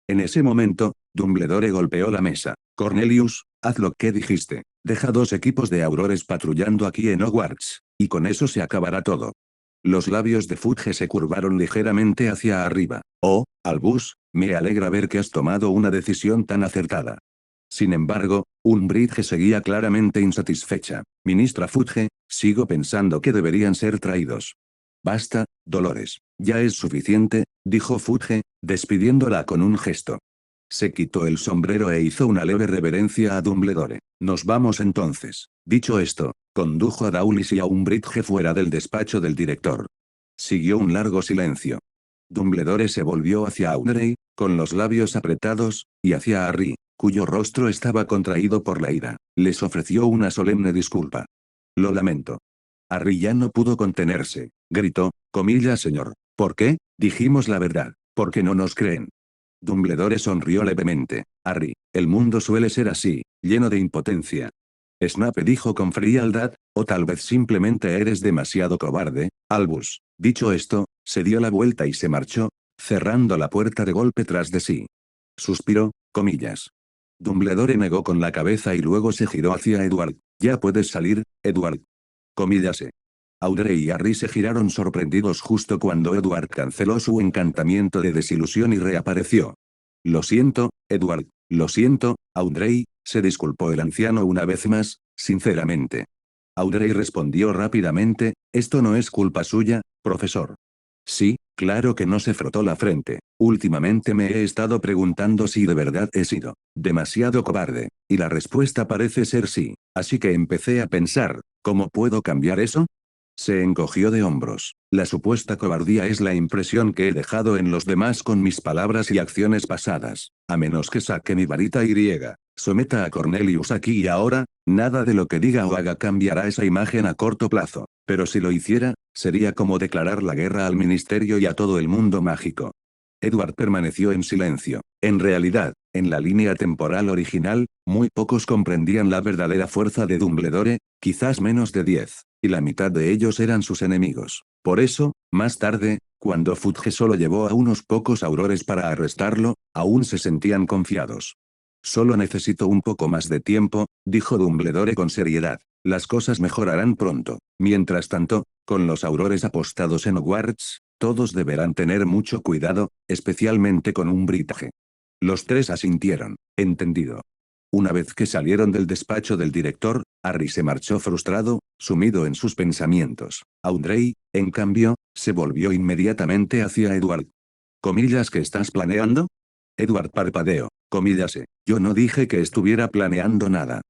En ese momento, Dumbledore golpeó la mesa. Cornelius, haz lo que dijiste. Deja 2 equipos de aurores patrullando aquí en Hogwarts, y con eso se acabará todo. Los labios de Fudge se curvaron ligeramente hacia arriba. Oh, Albus, me alegra ver que has tomado una decisión tan acertada. Sin embargo, Umbridge seguía claramente insatisfecha. Ministra Fudge, sigo pensando que deberían ser traídos. Basta, Dolores. Ya es suficiente, dijo Fudge, despidiéndola con un gesto. Se quitó el sombrero e hizo una leve reverencia a Dumbledore. Nos vamos entonces. Dicho esto, condujo a Dawlis y a Umbridge fuera del despacho del director. Siguió un largo silencio. Dumbledore se volvió hacia Audrey, con los labios apretados, y hacia Harry, cuyo rostro estaba contraído por la ira. Les ofreció una solemne disculpa. Lo lamento. Harry ya no pudo contenerse. Gritó, comillas señor. ¿Por qué? Dijimos la verdad. ¿Por qué no nos creen? Dumbledore sonrió levemente. Harry, el mundo suele ser así, lleno de impotencia. Snape dijo con frialdad, o tal vez simplemente eres demasiado cobarde, Albus. Dicho esto, se dio la vuelta y se marchó, cerrando la puerta de golpe tras de sí. Suspiró, comillas. Dumbledore negó con la cabeza y luego se giró hacia Edward. Ya puedes salir, Edward. Comillase. Audrey y Harry se giraron sorprendidos justo cuando Edward canceló su encantamiento de desilusión y reapareció. Lo siento, Edward, lo siento, Audrey, se disculpó el anciano una vez más, sinceramente. Audrey respondió rápidamente, esto no es culpa suya, profesor. Sí, claro que no se frotó la frente. Últimamente me he estado preguntando si de verdad he sido demasiado cobarde, y la respuesta parece ser sí, así que empecé a pensar, ¿cómo puedo cambiar eso? Se encogió de hombros. La supuesta cobardía es la impresión que he dejado en los demás con mis palabras y acciones pasadas. A menos que saque mi varita y someta a Cornelius aquí y ahora, nada de lo que diga o haga cambiará esa imagen a corto plazo. Pero si lo hiciera, sería como declarar la guerra al ministerio y a todo el mundo mágico. Edward permaneció en silencio. En realidad, en la línea temporal original, muy pocos comprendían la verdadera fuerza de Dumbledore, quizás menos de 10, y la mitad de ellos eran sus enemigos. Por eso, más tarde, cuando Fudge solo llevó a unos pocos aurores para arrestarlo, aún se sentían confiados. Solo necesito un poco más de tiempo, dijo Dumbledore con seriedad. Las cosas mejorarán pronto. Mientras tanto, con los aurores apostados en Hogwarts, todos deberán tener mucho cuidado, especialmente con Umbridge. Los 3 asintieron. Entendido. Una vez que salieron del despacho del director, Harry se marchó frustrado, sumido en sus pensamientos. Audrey, En cambio, se volvió inmediatamente hacia Edward. ¿Comillas que estás planeando? Edward parpadeó. Comillas. Yo no dije que estuviera planeando nada.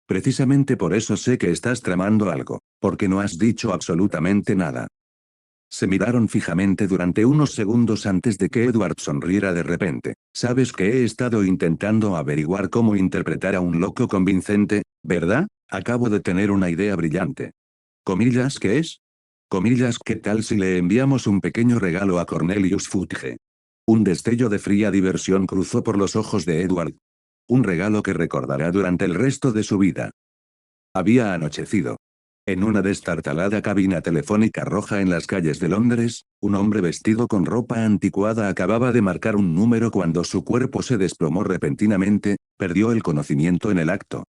Precisamente por eso sé que estás tramando algo, porque no has dicho absolutamente nada. Se miraron fijamente durante unos segundos antes de que Edward sonriera de repente. Sabes que he estado intentando averiguar cómo interpretar a un loco convincente, ¿verdad? Acabo de tener una idea brillante. ¿Comillas qué es? Comillas, ¿qué tal si le enviamos un pequeño regalo a Cornelius Fudge? Un destello de fría diversión cruzó por los ojos de Edward. Un regalo que recordará durante el resto de su vida. Había anochecido. En una destartalada cabina telefónica roja en las calles de Londres, un hombre vestido con ropa anticuada acababa de marcar un número cuando su cuerpo se desplomó repentinamente, perdió el conocimiento en el acto.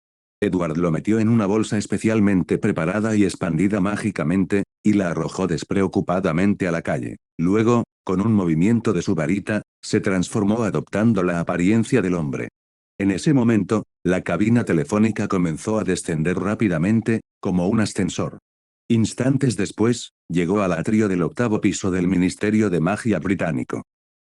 Edward lo metió en una bolsa especialmente preparada y expandida mágicamente, y la arrojó despreocupadamente a la calle. Luego, con un movimiento de su varita, se transformó adoptando la apariencia del hombre. En ese momento, la cabina telefónica comenzó a descender rápidamente, como un ascensor. Instantes después, llegó al atrio del 8º piso del Ministerio de Magia británico.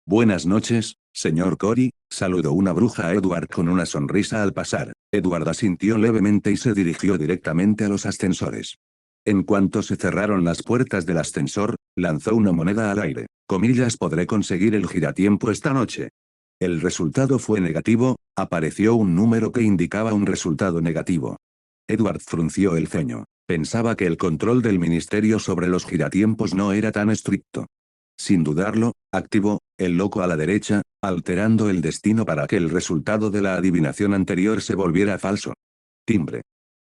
Buenas noches, señor Corey, saludó una bruja a Edward con una sonrisa al pasar. Edward asintió levemente y se dirigió directamente a los ascensores. En cuanto se cerraron las puertas del ascensor, lanzó una moneda al aire. Comillas, podré conseguir el giratiempo esta noche. El resultado fue negativo, apareció un número que indicaba un resultado negativo. Edward frunció el ceño. Pensaba que el control del ministerio sobre los giratiempos no era tan estricto. Sin dudarlo, activó el loco a la derecha, alterando el destino para que el resultado de la adivinación anterior se volviera falso. Timbre.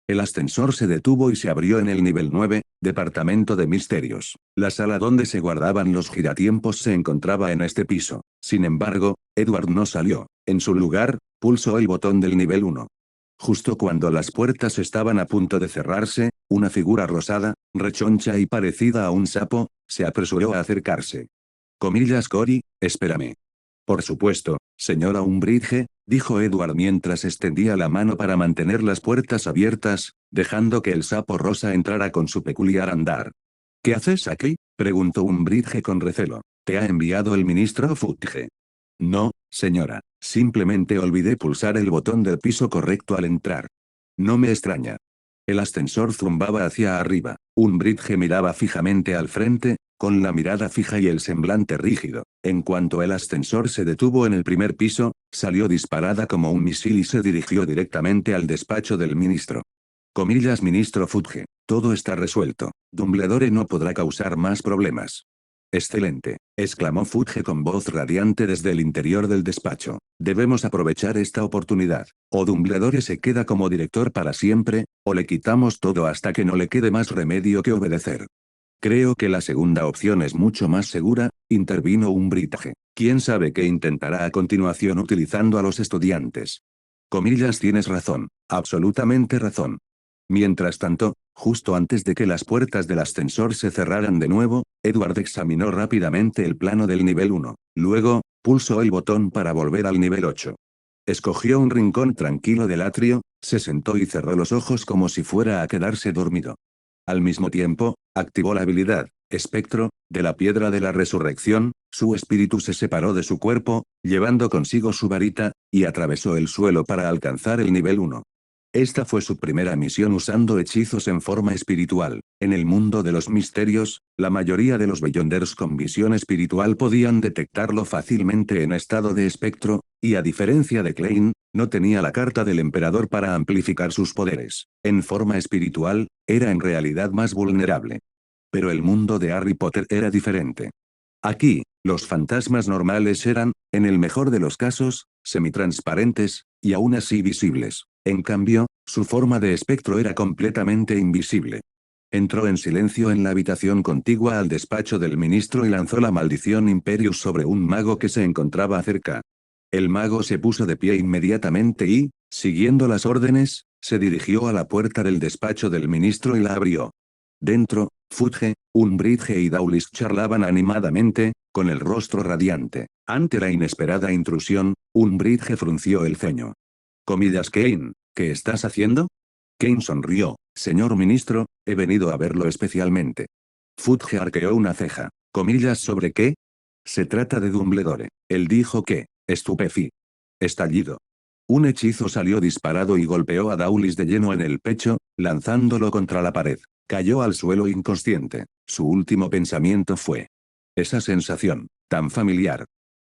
El ascensor se detuvo y se abrió en el nivel 9, Departamento de Misterios. La sala donde se guardaban los giratiempos se encontraba en este piso. Sin embargo, Edward no salió. En su lugar, pulsó el botón del nivel 1. Justo cuando las puertas estaban a punto de cerrarse, una figura rosada, rechoncha y parecida a un sapo, se apresuró a acercarse. Comillas, Cory, espérame. Por supuesto, señora Umbridge, dijo Edward mientras extendía la mano para mantener las puertas abiertas, dejando que el sapo rosa entrara con su peculiar andar. ¿Qué haces aquí?, preguntó Umbridge con recelo. ¿Te ha enviado el ministro Fudge? No, señora, simplemente olvidé pulsar el botón del piso correcto al entrar. No me extraña. El ascensor zumbaba hacia arriba. Umbridge miraba fijamente al frente, con la mirada fija y el semblante rígido. En cuanto el ascensor se detuvo en el primer piso, salió disparada como un misil y se dirigió directamente al despacho del ministro. Comillas, ministro Fudge, todo está resuelto. Dumbledore no podrá causar más problemas. Excelente, exclamó Fudge con voz radiante desde el interior del despacho. Debemos aprovechar esta oportunidad. O Dumbledore se queda como director para siempre, o le quitamos todo hasta que no le quede más remedio que obedecer. Creo que la segunda opción es mucho más segura, intervino Umbridge. ¿Quién sabe qué intentará a continuación utilizando a los estudiantes? Comillas, tienes razón, absolutamente razón. Mientras tanto, justo antes de que las puertas del ascensor se cerraran de nuevo, Edward examinó rápidamente el plano del nivel 1. Luego, pulsó el botón para volver al nivel 8. Escogió un rincón tranquilo del atrio, se sentó y cerró los ojos como si fuera a quedarse dormido. Al mismo tiempo, activó la habilidad, espectro, de la piedra de la resurrección, su espíritu se separó de su cuerpo, llevando consigo su varita, y atravesó el suelo para alcanzar el nivel 1. Esta fue su primera misión usando hechizos en forma espiritual. En el mundo de los misterios, la mayoría de los Beyonders con visión espiritual podían detectarlo fácilmente en estado de espectro, y a diferencia de Klein, no tenía la carta del emperador para amplificar sus poderes. En forma espiritual, era en realidad más vulnerable. Pero el mundo de Harry Potter era diferente. Aquí, los fantasmas normales eran, en el mejor de los casos, semitransparentes, y aún así visibles. En cambio, su forma de espectro era completamente invisible. Entró en silencio en la habitación contigua al despacho del ministro y lanzó la maldición Imperius sobre un mago que se encontraba cerca. El mago se puso de pie inmediatamente y, siguiendo las órdenes, se dirigió a la puerta del despacho del ministro y la abrió. Dentro, Fudge, Umbridge y Dawlish charlaban animadamente, con el rostro radiante. Ante la inesperada intrusión, Umbridge frunció el ceño. Comillas, Kane, ¿qué estás haciendo? Kane sonrió. Señor ministro, he venido a verlo especialmente. Fudge arqueó una ceja. ¿Comillas sobre qué? Se trata de Dumbledore. Él dijo que. Estupefi. Estallido. Un hechizo salió disparado y golpeó a Dawlis de lleno en el pecho, lanzándolo contra la pared. Cayó al suelo inconsciente. Su último pensamiento fue. Esa sensación, tan familiar.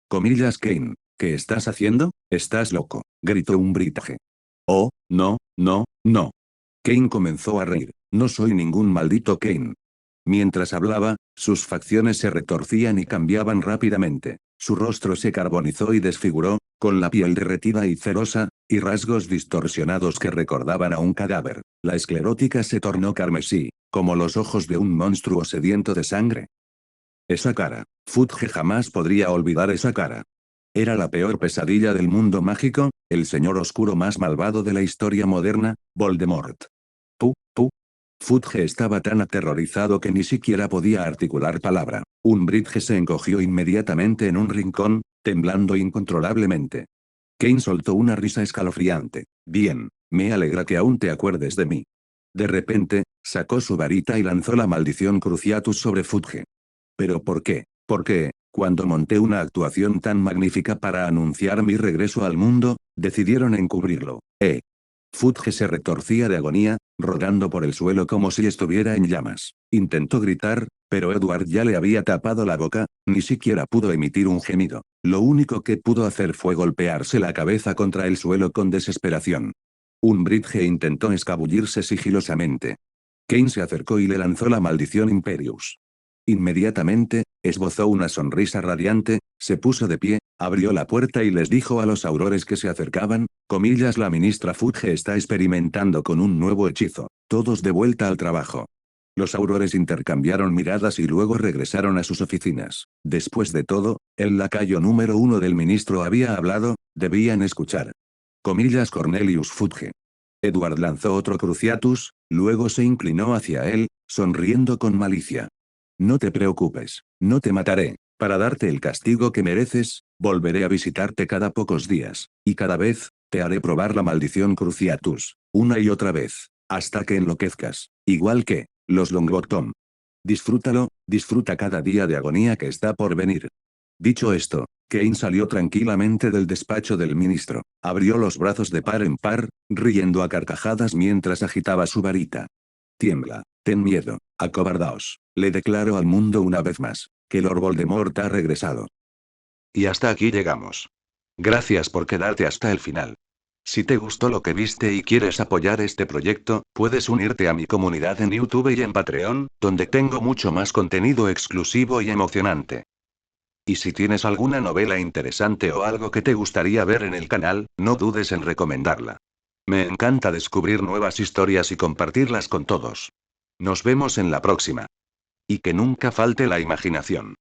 Comillas Kane. ¿Qué estás haciendo? Estás loco, gritó Umbridge. Oh, no, no, no. Kane comenzó a reír. No soy ningún maldito Kane. Mientras hablaba, sus facciones se retorcían y cambiaban rápidamente. Su rostro se carbonizó y desfiguró, con la piel derretida y cerosa, y rasgos distorsionados que recordaban a un cadáver. La esclerótica se tornó carmesí, como los ojos de un monstruo sediento de sangre. Esa cara. Fudge jamás podría olvidar esa cara. Era la peor pesadilla del mundo mágico, el señor oscuro más malvado de la historia moderna, Voldemort. Pu, pu. Fudge estaba tan aterrorizado que ni siquiera podía articular palabra. Umbridge se encogió inmediatamente en un rincón, temblando incontrolablemente. Kane soltó una risa escalofriante. Bien, me alegra que aún te acuerdes de mí. De repente, sacó su varita y lanzó la maldición Cruciatus sobre Fudge. ¿Pero por qué? Porque, cuando monté una actuación tan magnífica para anunciar mi regreso al mundo, decidieron encubrirlo. Fudge se retorcía de agonía, rodando por el suelo como si estuviera en llamas. Intentó gritar, pero Edward ya le había tapado la boca, ni siquiera pudo emitir un gemido. Lo único que pudo hacer fue golpearse la cabeza contra el suelo con desesperación. Umbridge intentó escabullirse sigilosamente. Kane se acercó y le lanzó la maldición Imperius. Inmediatamente, esbozó una sonrisa radiante, se puso de pie, abrió la puerta y les dijo a los aurores que se acercaban, comillas la ministra Fudge está experimentando con un nuevo hechizo, todos de vuelta al trabajo. Los aurores intercambiaron miradas y luego regresaron a sus oficinas. Después de todo, el lacayo número 1 del ministro había hablado, debían escuchar. Comillas Cornelius Fudge. Edward lanzó otro Cruciatus, luego se inclinó hacia él, sonriendo con malicia. No te preocupes, no te mataré. Para darte el castigo que mereces, volveré a visitarte cada pocos días, y cada vez, te haré probar la maldición Cruciatus, una y otra vez, hasta que enloquezcas, igual que, los Longbottom. Disfrútalo, disfruta cada día de agonía que está por venir. Dicho esto, Kane salió tranquilamente del despacho del ministro, abrió los brazos de par en par, riendo a carcajadas mientras agitaba su varita. Tiembla, ten miedo, acobardaos, le declaro al mundo una vez más, que Lord Voldemort ha regresado. Y hasta aquí llegamos. Gracias por quedarte hasta el final. Si te gustó lo que viste y quieres apoyar este proyecto, puedes unirte a mi comunidad en YouTube y en Patreon, donde tengo mucho más contenido exclusivo y emocionante. Y si tienes alguna novela interesante o algo que te gustaría ver en el canal, no dudes en recomendarla. Me encanta descubrir nuevas historias y compartirlas con todos. Nos vemos en la próxima. Y que nunca falte la imaginación.